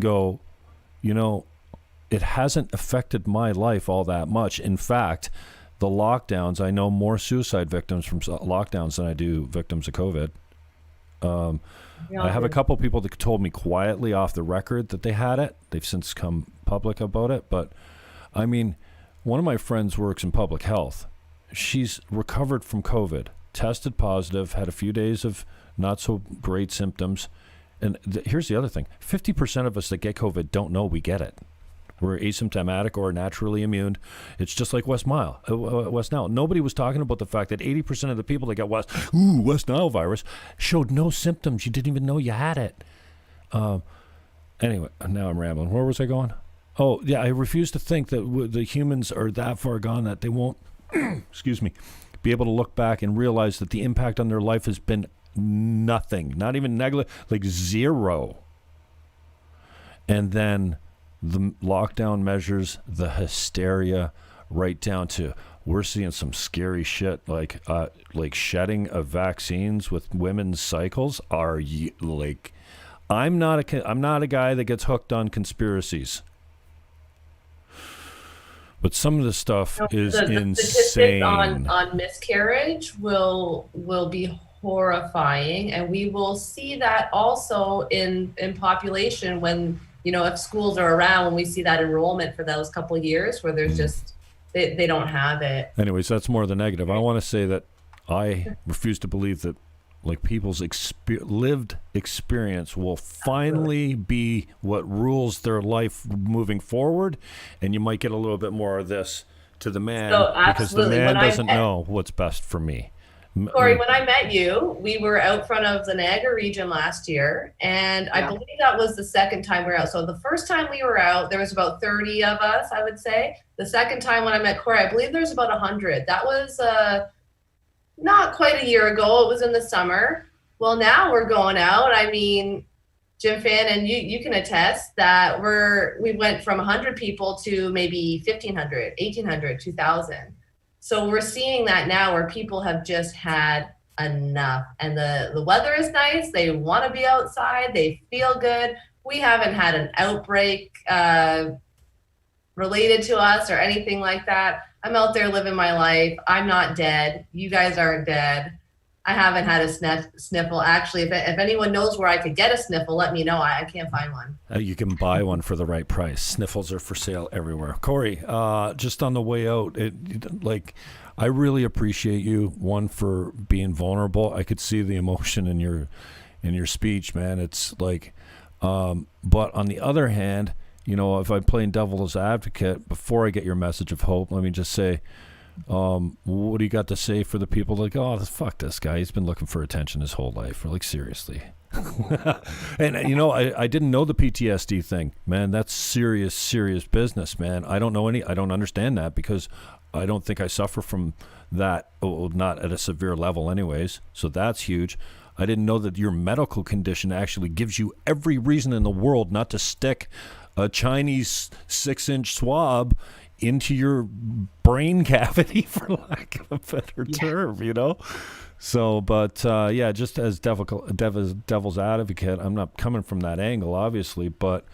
go, it hasn't affected my life all that much. In fact, the lockdowns, I know more suicide victims from lockdowns than I do victims of COVID. I have a couple people that told me quietly off the record that they had it. They've since come public about it. But, I mean, one of my friends works in public health. She's recovered from COVID, tested positive, had a few days of not so great symptoms. And here's the other thing. 50% of us that get COVID don't know we get it. We're asymptomatic or naturally immune. It's just like West Nile. Nobody was talking about the fact that 80% of the people that got West Nile virus showed no symptoms. You didn't even know you had it. Anyway, now I'm rambling. Where was I going? Oh, yeah, I refuse to think that the humans are that far gone that they won't, excuse me, be able to look back and realize that the impact on their life has been nothing, not even like zero. And then the lockdown measures, the hysteria, right down to we're seeing some scary shit like shedding of vaccines with women's cycles. I'm not a guy that gets hooked on conspiracies, but some of the stuff is insane. The statistics on miscarriage will be horrifying, and we will see that also in population when. If schools are around, when we see that enrollment for those couple of years where there's just, they don't have it. Anyways, that's more the negative. I want to say that I refuse to believe that people's lived experience will finally be what rules their life moving forward. And you might get a little bit more of this to the man because the man doesn't know what's best for me. Corey, when I met you, we were out front of the Niagara region last year, and I believe that was the second time we were out. So the first time we were out, there was about 30 of us, I would say. The second time when I met Corey, I believe there was about 100. That was not quite a year ago. It was in the summer. Well, now we're going out. I mean, Jim Fannon, you can attest that we went from 100 people to maybe 1,500, 1,800, 2,000. So we're seeing that now where people have just had enough, and the weather is nice. They want to be outside. They feel good. We haven't had an outbreak related to us or anything like that. I'm out there living my life. I'm not dead. You guys aren't dead. I haven't had a sniffle. Actually, if anyone knows where I could get a sniffle, let me know. I can't find one. You can buy one for the right price. Sniffles are for sale everywhere. Corey, just on the way out, I really appreciate you, one, for being vulnerable. I could see the emotion in your speech, man. It's like, but on the other hand, if I'm playing devil's advocate, before I get your message of hope, let me just say, what do you got to say for the people like, oh, fuck this guy, he's been looking for attention his whole life? Or like, seriously. And I didn't know the PTSD thing, man. That's serious business, man. I don't understand that, because I don't think I suffer from that, not at a severe level anyways. So that's huge. I didn't know that your medical condition actually gives you every reason in the world not to stick a Chinese 6-inch swab into your brain cavity, for lack of a better term, So, but just as devil's advocate, I'm not coming from that angle, obviously, but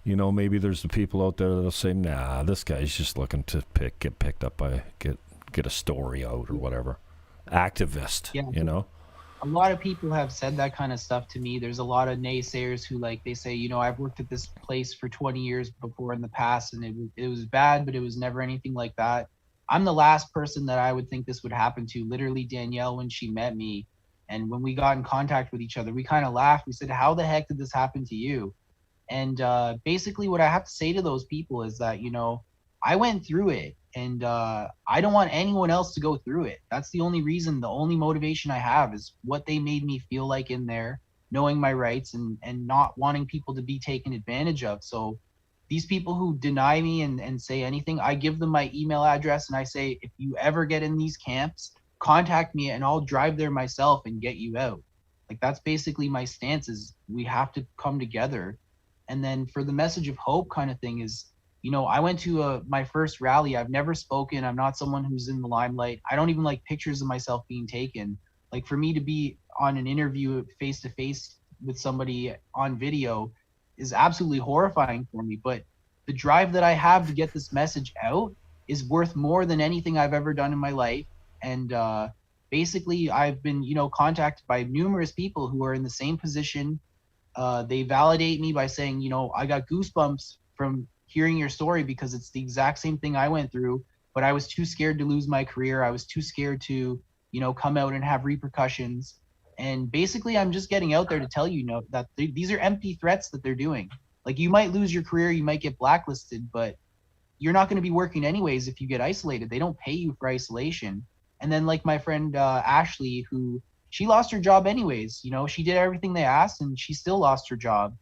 maybe there's the people out there that'll say, nah, this guy's just looking to get picked up by get a story out or whatever. Activist, A lot of people have said that kind of stuff to me. There's a lot of naysayers who they say, I've worked at this place for 20 years before in the past, and it was bad, but it was never anything like that. I'm the last person that I would think this would happen to. Literally, Danielle, when she met me and when we got in contact with each other, we kind of laughed. We said, how the heck did this happen to you? And basically what I have to say to those people is that, I went through it, and I don't want anyone else to go through it. That's the only reason, the only motivation I have is what they made me feel like in there, knowing my rights and not wanting people to be taken advantage of. So these people who deny me and say anything, I give them my email address and I say, if you ever get in these camps, contact me and I'll drive there myself and get you out. Like, that's basically my stance, is we have to come together. And then for the message of hope kind of thing is, I went to my first rally. I've never spoken. I'm not someone who's in the limelight. I don't even like pictures of myself being taken. Like, for me to be on an interview face to face with somebody on video is absolutely horrifying for me. But the drive that I have to get this message out is worth more than anything I've ever done in my life. And basically, I've been, contacted by numerous people who are in the same position. They validate me by saying, I got goosebumps from hearing your story because it's the exact same thing I went through, but I was too scared to lose my career. I was too scared to, come out and have repercussions. And basically, I'm just getting out there to tell you, that these are empty threats that they're doing. Like, you might lose your career, you might get blacklisted, but you're not going to be working anyways if you get isolated. They don't pay you for isolation. And then, like my friend Ashley, who she lost her job anyways. She did everything they asked and she still lost her job.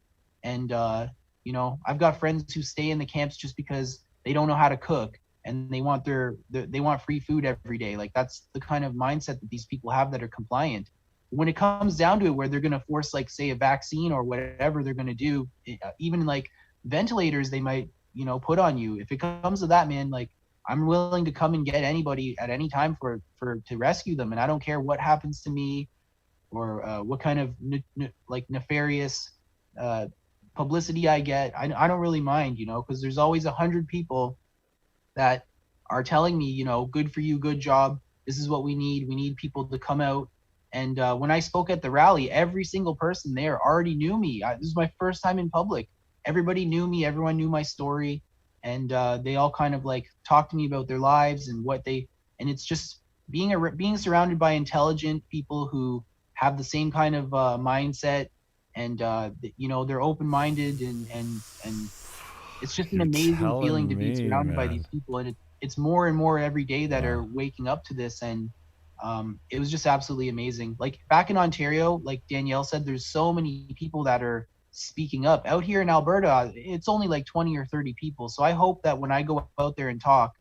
And I've got friends who stay in the camps just because they don't know how to cook and they want they want free food every day. Like, that's the kind of mindset that these people have that are compliant. When it comes down to it, where they're going to force, like, say, a vaccine or whatever they're going to do, even like ventilators they might, put on you. If it comes to that, man, like, I'm willing to come and get anybody at any time to rescue them. And I don't care what happens to me or what kind of nefarious publicity I get. I don't really mind, because there's always 100 people that are telling me, good for you, good job. This is what we need. We need people to come out. And when I spoke at the rally, every single person there already knew me. This is my first time in public. Everybody knew me. Everyone knew my story. And they all kind of talked to me about their lives and and it's just being surrounded by intelligent people who have the same kind of mindset. And they're open-minded and it's just an amazing feeling to be surrounded by these people. And it's more and more every day that are waking up to this. And It was just absolutely amazing. Like back in Ontario, like Danielle said, there's so many people that are speaking up. Out here in Alberta, it's only like 20 or 30 people. So I hope that when I go out there and talk,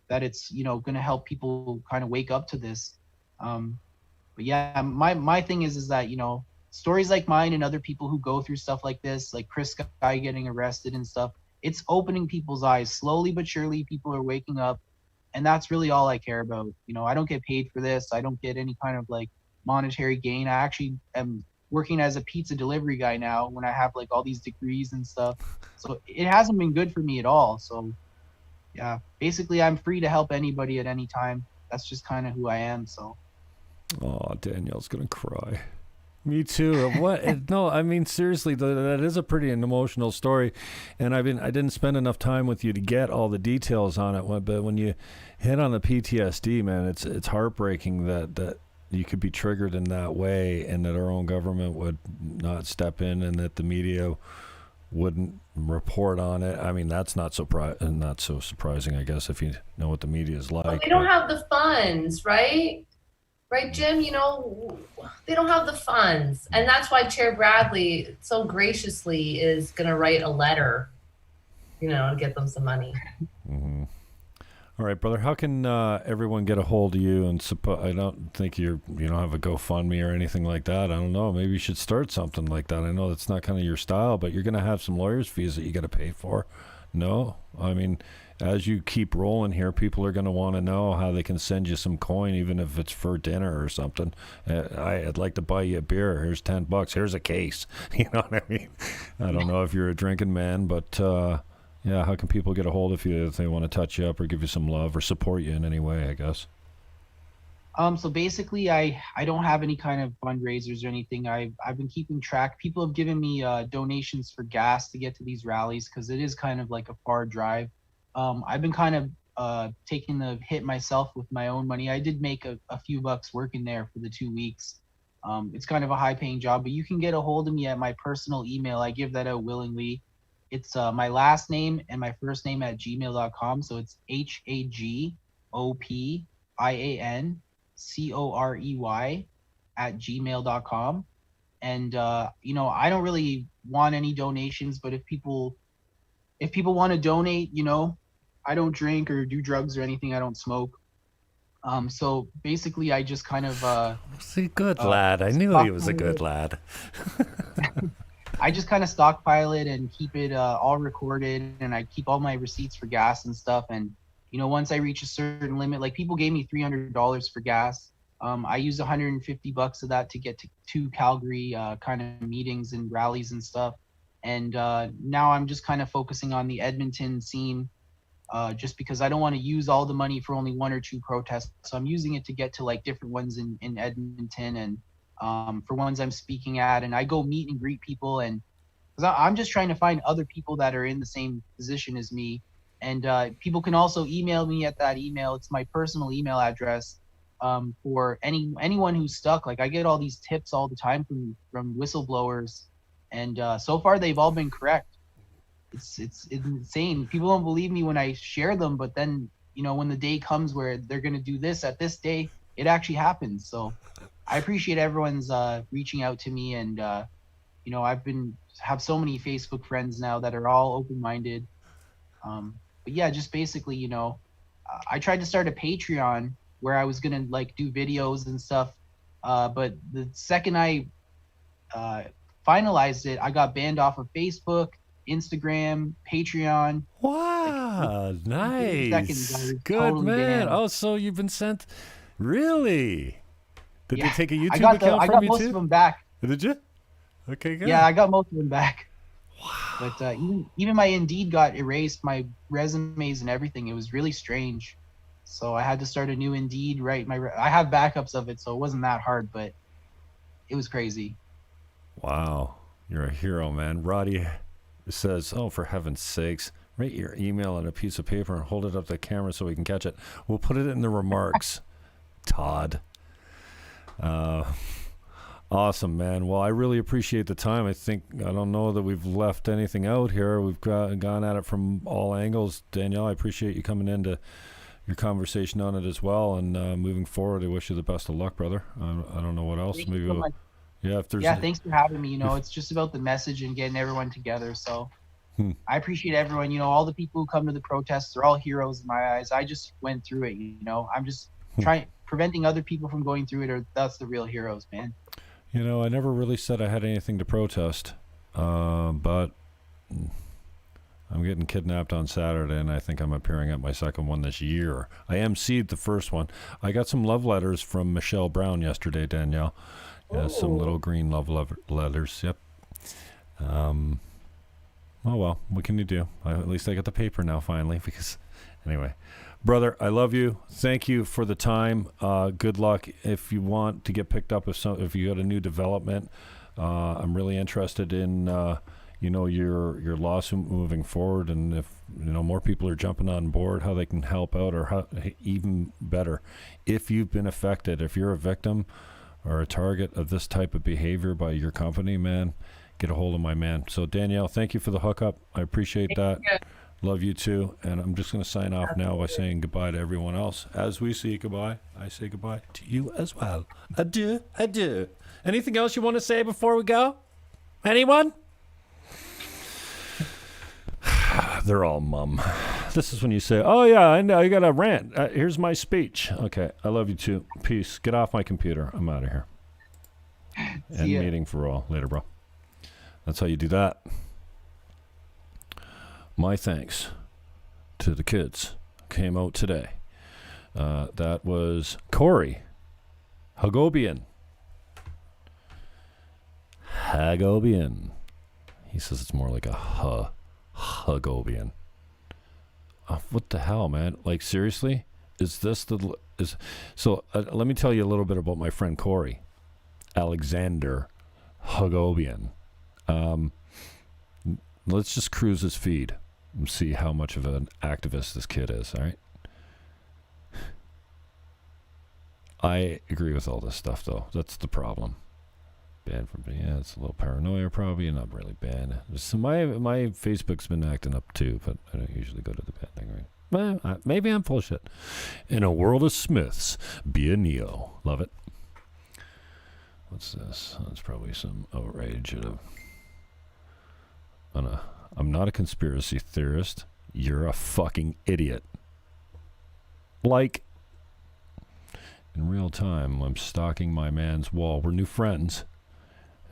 that it's, you know, going to help people kind of wake up to this. But yeah, my thing is that, you know, stories like mine and other people who go through stuff like this, like Chris Guy getting arrested and stuff, it's opening people's eyes. Slowly but surely, people are waking up. And that's really all I care about. You know, I don't get paid for this. I don't get any kind of like monetary gain. I actually am working as a pizza delivery guy now when I have like all these degrees and stuff. So it hasn't been good for me at all. So yeah, basically I'm free to help anybody at any time. That's just kind of who I am. So. Oh, Danielle's going to cry. Me too. What? No, I mean, seriously, that is a pretty emotional story. And I didn't spend enough time with you to get all the details on it. But when you hit on the PTSD, man, it's heartbreaking that you could be triggered in that way, and that our own government would not step in, and that the media wouldn't report on it. I mean, that's not so surprising, I guess, if you know what the media is like. Well, they don't have the funds, right? Right, Jim? You know, they don't have the funds. And that's why Chair Bradley so graciously is going to write a letter, you know, and get them some money. Mm-hmm. All right, brother. How can everyone get a hold of you? And I don't think you don't have a GoFundMe or anything like that. I don't know. Maybe you should start something like that. I know that's not kind of your style, but you're going to have some lawyers' fees that you got to pay for. No? I mean, as you keep rolling here, people are going to want to know how they can send you some coin, even if it's for dinner or something. I'd like to buy you a beer. Here's $10. Here's a case. You know what I mean? I don't know if you're a drinking man, but yeah, how can people get a hold of you if they want to touch you up or give you some love or support you in any way, I guess? So basically, I don't have any kind of fundraisers or anything. I've been keeping track. People have given me donations for gas to get to these rallies because it is kind of like a far drive. I've been kind of taking the hit myself with my own money. I did make a few bucks working there for the 2 weeks. It's kind of a high-paying job, but you can get a hold of me at my personal email. I give that out willingly. It's my last name and my first name at gmail.com. So it's HAGOPIANCOREY at gmail.com. And, you know, I don't really want any donations, but if people want to donate, you know, I don't drink or do drugs or anything. I don't smoke. So basically I just kind of, see, good lad. I knew he was a good lad. I just kind of stockpile it and keep it all recorded, and I keep all my receipts for gas and stuff. And, you know, once I reach a certain limit, like people gave me $300 for gas. I use $150 of that to get to 2 Calgary kind of meetings and rallies and stuff. And now I'm just kind of focusing on the Edmonton scene just because I don't want to use all the money for only 1 or 2 protests. So I'm using it to get to like different ones in Edmonton and for ones I'm speaking at. And I go meet and greet people, and because I'm just trying to find other people that are in the same position as me. And people can also email me at that email. It's my personal email address for anyone who's stuck. Like I get all these tips all the time from whistleblowers. And so far, they've all been correct. It's insane. People don't believe me when I share them, but then, you know, when the day comes where they're going to do this at this day, it actually happens. So I appreciate everyone's reaching out to me. And, you know, have so many Facebook friends now that are all open-minded. But yeah, just basically, you know, I tried to start a Patreon where I was going to like do videos and stuff. But the second I finalized it, I got banned off of Facebook, Instagram, Patreon. Wow, like, nice. Good, totally man. banned. Oh, so you've been sent. Really? Did Yeah, they take a YouTube I got account I from got you most too? of them back. Did you? Okay, good. Yeah, I got most of them back. Wow. But even my Indeed got erased, my resumes and everything. It was really strange. So I had to start a new Indeed, right? I have backups of it, so it wasn't that hard, but it was crazy. Wow. You're a hero, man. Roddy says, oh, for heaven's sakes, write your email on a piece of paper and hold it up to the camera so we can catch it. We'll put it in the remarks. Todd. Awesome, man. Well, I really appreciate the time. I don't know that we've left anything out here. We've gone at it from all angles. Danielle, I appreciate you coming in to your conversation on it as well. And moving forward, I wish you the best of luck, brother. I don't know what else. Thank Maybe you so much. yeah, if there's thanks for having me. You know, it's just about the message and getting everyone together. So I appreciate everyone. You know, all the people who come to the protests, they're all heroes in my eyes. I just went through it. You know, I'm just preventing other people from going through it. That's the real heroes, man. You know, I never really said I had anything to protest, but I'm getting kidnapped on Saturday, and I think I'm appearing at my second one this year. I emceed the first one. I got some love letters from Michelle Brown yesterday, Danielle. Yeah, some little green love letters. Yep. Oh, well, what can you do? At least I got the paper now, finally, because anyway. Brother, I love you. Thank you for the time. Good luck. If you want to get picked up if you got a new development, I'm really interested in your lawsuit moving forward, and if more people are jumping on board, how they can help out, or how, even better, if you've been affected, if you're a victim or a target of this type of behavior by your company, man, get a hold of my man. So Danielle, thank you for the hookup. I appreciate that. Love you too. And I'm just going to sign off now by saying goodbye to everyone else. As we say goodbye, I say goodbye to you as well. Adieu, adieu. Anything else you want to say before we go? Anyone? They're all mum. This is when you say, oh yeah, I know, you got a rant. Here's my speech. Okay, I love you too. Peace. Get off my computer. I'm out of here. End meeting for all. Later, bro. That's how you do that. My thanks to the kids who came out today. That was Corey, Hagopian. Hagopian. He says it's more like a Hagopian. What the hell, man? Like, seriously? Is this the... So, let me tell you a little bit about my friend Corey. Alexander Hagopian. Let's just cruise his feed and see how much of an activist this kid is, all right? I agree with all this stuff, though. That's the problem. Banned from... Yeah, it's a little paranoia, probably. Not really banned. So my Facebook's been acting up, too, but I don't usually go to the bad thing, right? Well, maybe I'm full of shit. In a world of Smiths, be a Neo. Love it. What's this? That's probably some outrage at I'm not a conspiracy theorist. You're a fucking idiot. Like, in real time, I'm stalking my man's wall. We're new friends.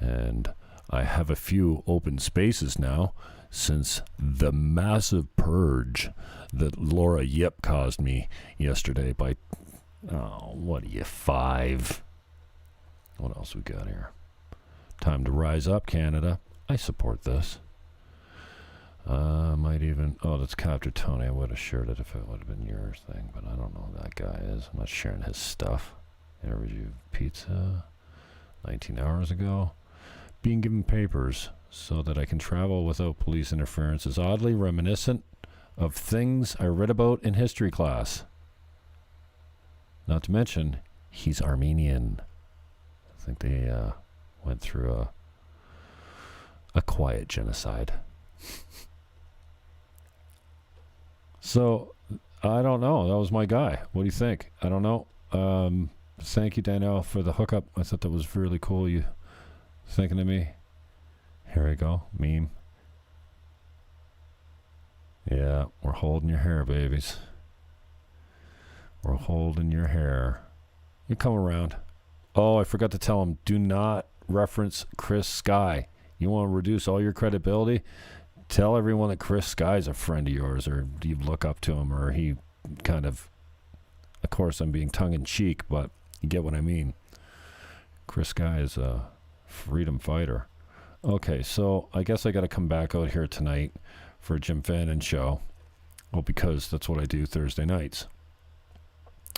And I have a few open spaces now since the massive purge that Laura Yip caused me yesterday by, what are you, 5? What else we got here? Time to rise up, Canada. I support this. Might even... Oh, that's Captain Tony. I would have shared it if it would have been your thing, but I don't know who that guy is. I'm not sharing his stuff. Interview pizza 19 hours ago. Being given papers so that I can travel without police interference is oddly reminiscent of things I read about in history class. Not to mention, he's Armenian. I think they went through a quiet genocide. So, I don't know. That was my guy. What do you think? I don't know. Thank you, Danielle, for the hookup. I thought that was really cool. You thinking of me? Here we go. Meme. Yeah, we're holding your hair, babies. We're holding your hair. You come around. Oh, I forgot to tell him, do not reference Chris Sky. You want to reduce all your credibility? Tell everyone that Chris Sky's a friend of yours, or you look up to him, or he kind of course, I'm being tongue-in-cheek, but you get what I mean. Chris Sky is a freedom fighter. Okay, so I guess I got to come back out here tonight for a Jim Fannon show. Well, because that's what I do Thursday nights.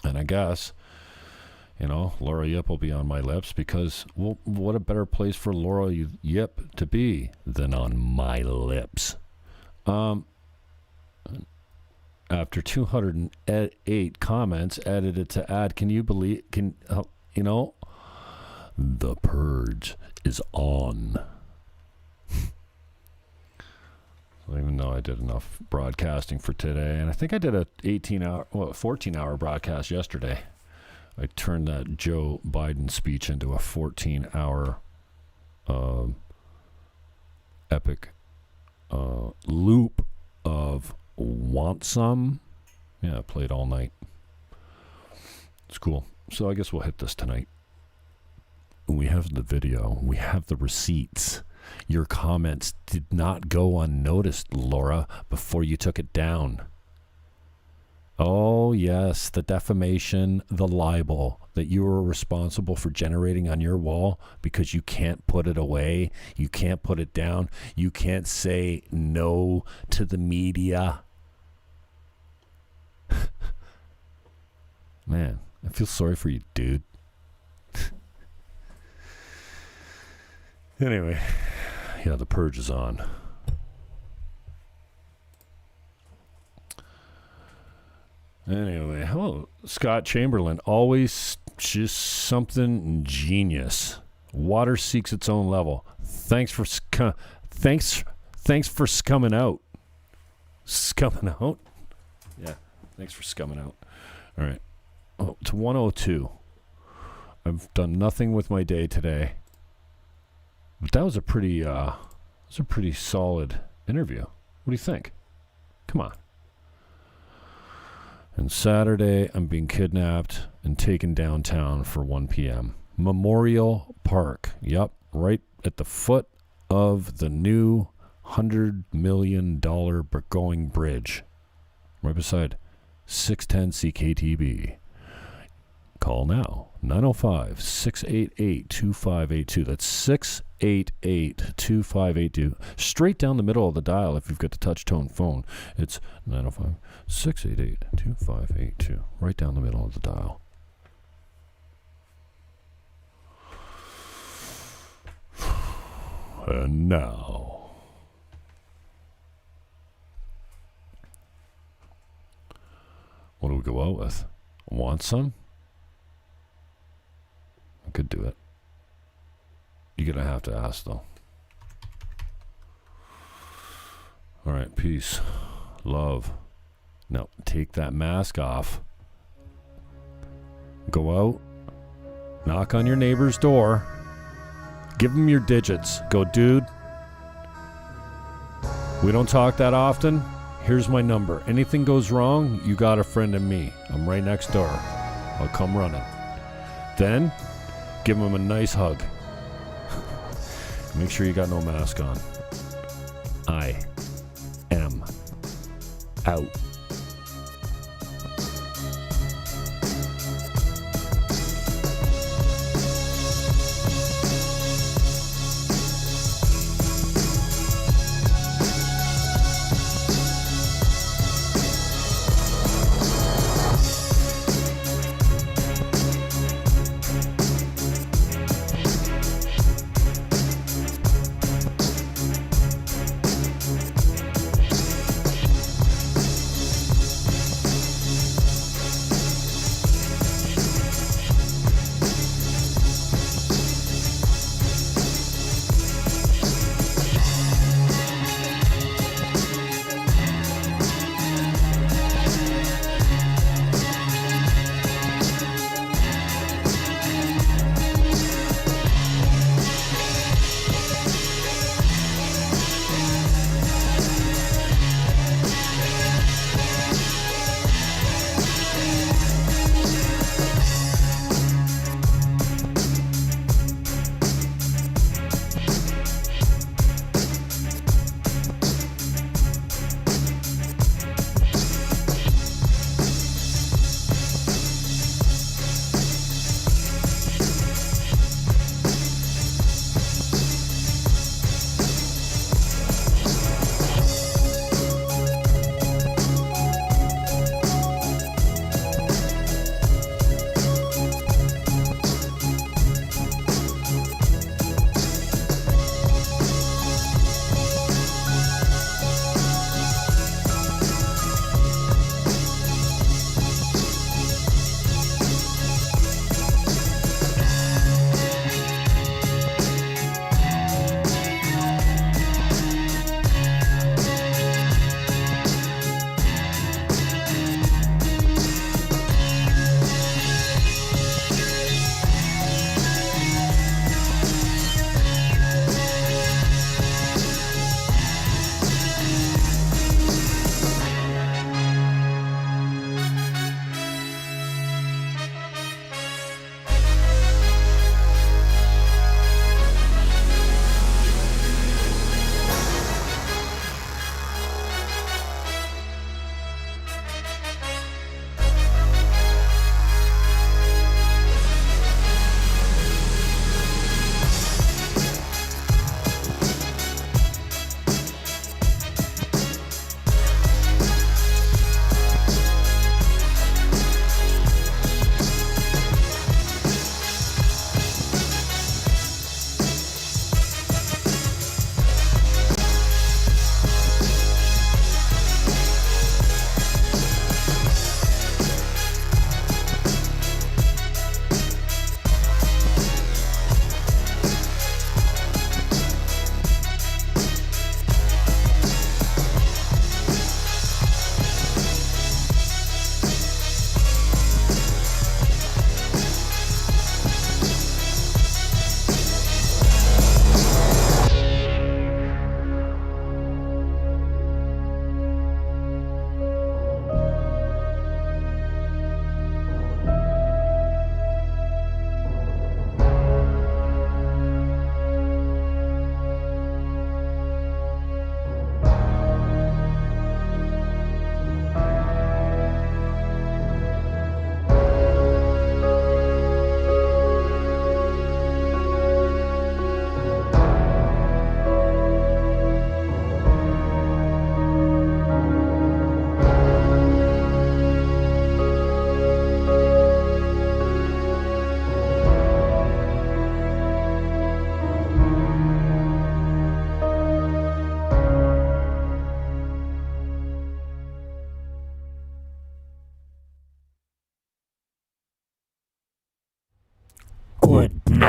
And I guess, you know, Laura Yip will be on my lips because, well, what a better place for Laura Yip to be than on my lips. After 208 comments edited to add, can you believe, you know, the purge is on. even though I did enough broadcasting for today. And I think I did a 14-hour broadcast yesterday. I turned that Joe Biden speech into a 14-hour epic loop of Want Some. Yeah, I played all night. It's cool. So I guess we'll hit this tonight. We have the video. We have the receipts. Your comments did not go unnoticed, Laura, before you took it down. Oh, yes, the defamation, the libel that you were responsible for generating on your wall because you can't put it away. You can't put it down. You can't say no to the media. Man, I feel sorry for you, dude. Anyway, yeah, the purge is on. Anyway, hello, Scott Chamberlain. Always just something genius. Water seeks its own level. Thanks for scumming out. Scumming out? Yeah, thanks for scumming out. All right. Oh, to 102. I've done nothing with my day today. But that was a pretty solid interview. What do you think? Come on. And Saturday, I'm being kidnapped and taken downtown for 1 p.m. Memorial Park. Yep, right at the foot of the new $100 million going bridge. Right beside 610 CKTB. Call now. 905-688-2582. That's 688-2582. Straight down the middle of the dial if you've got the touch-tone phone. It's 905-688-2582. Right down the middle of the dial. And now, what do we go out with? Want some? I could do it. You're going to have to ask, though. All right, peace. Love. Now, take that mask off. Go out. Knock on your neighbor's door. Give him your digits. Go, dude. We don't talk that often. Here's my number. Anything goes wrong, you got a friend in me. I'm right next door. I'll come running. Then, give him a nice hug. Make sure you got no mask on. I am out.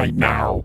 right now.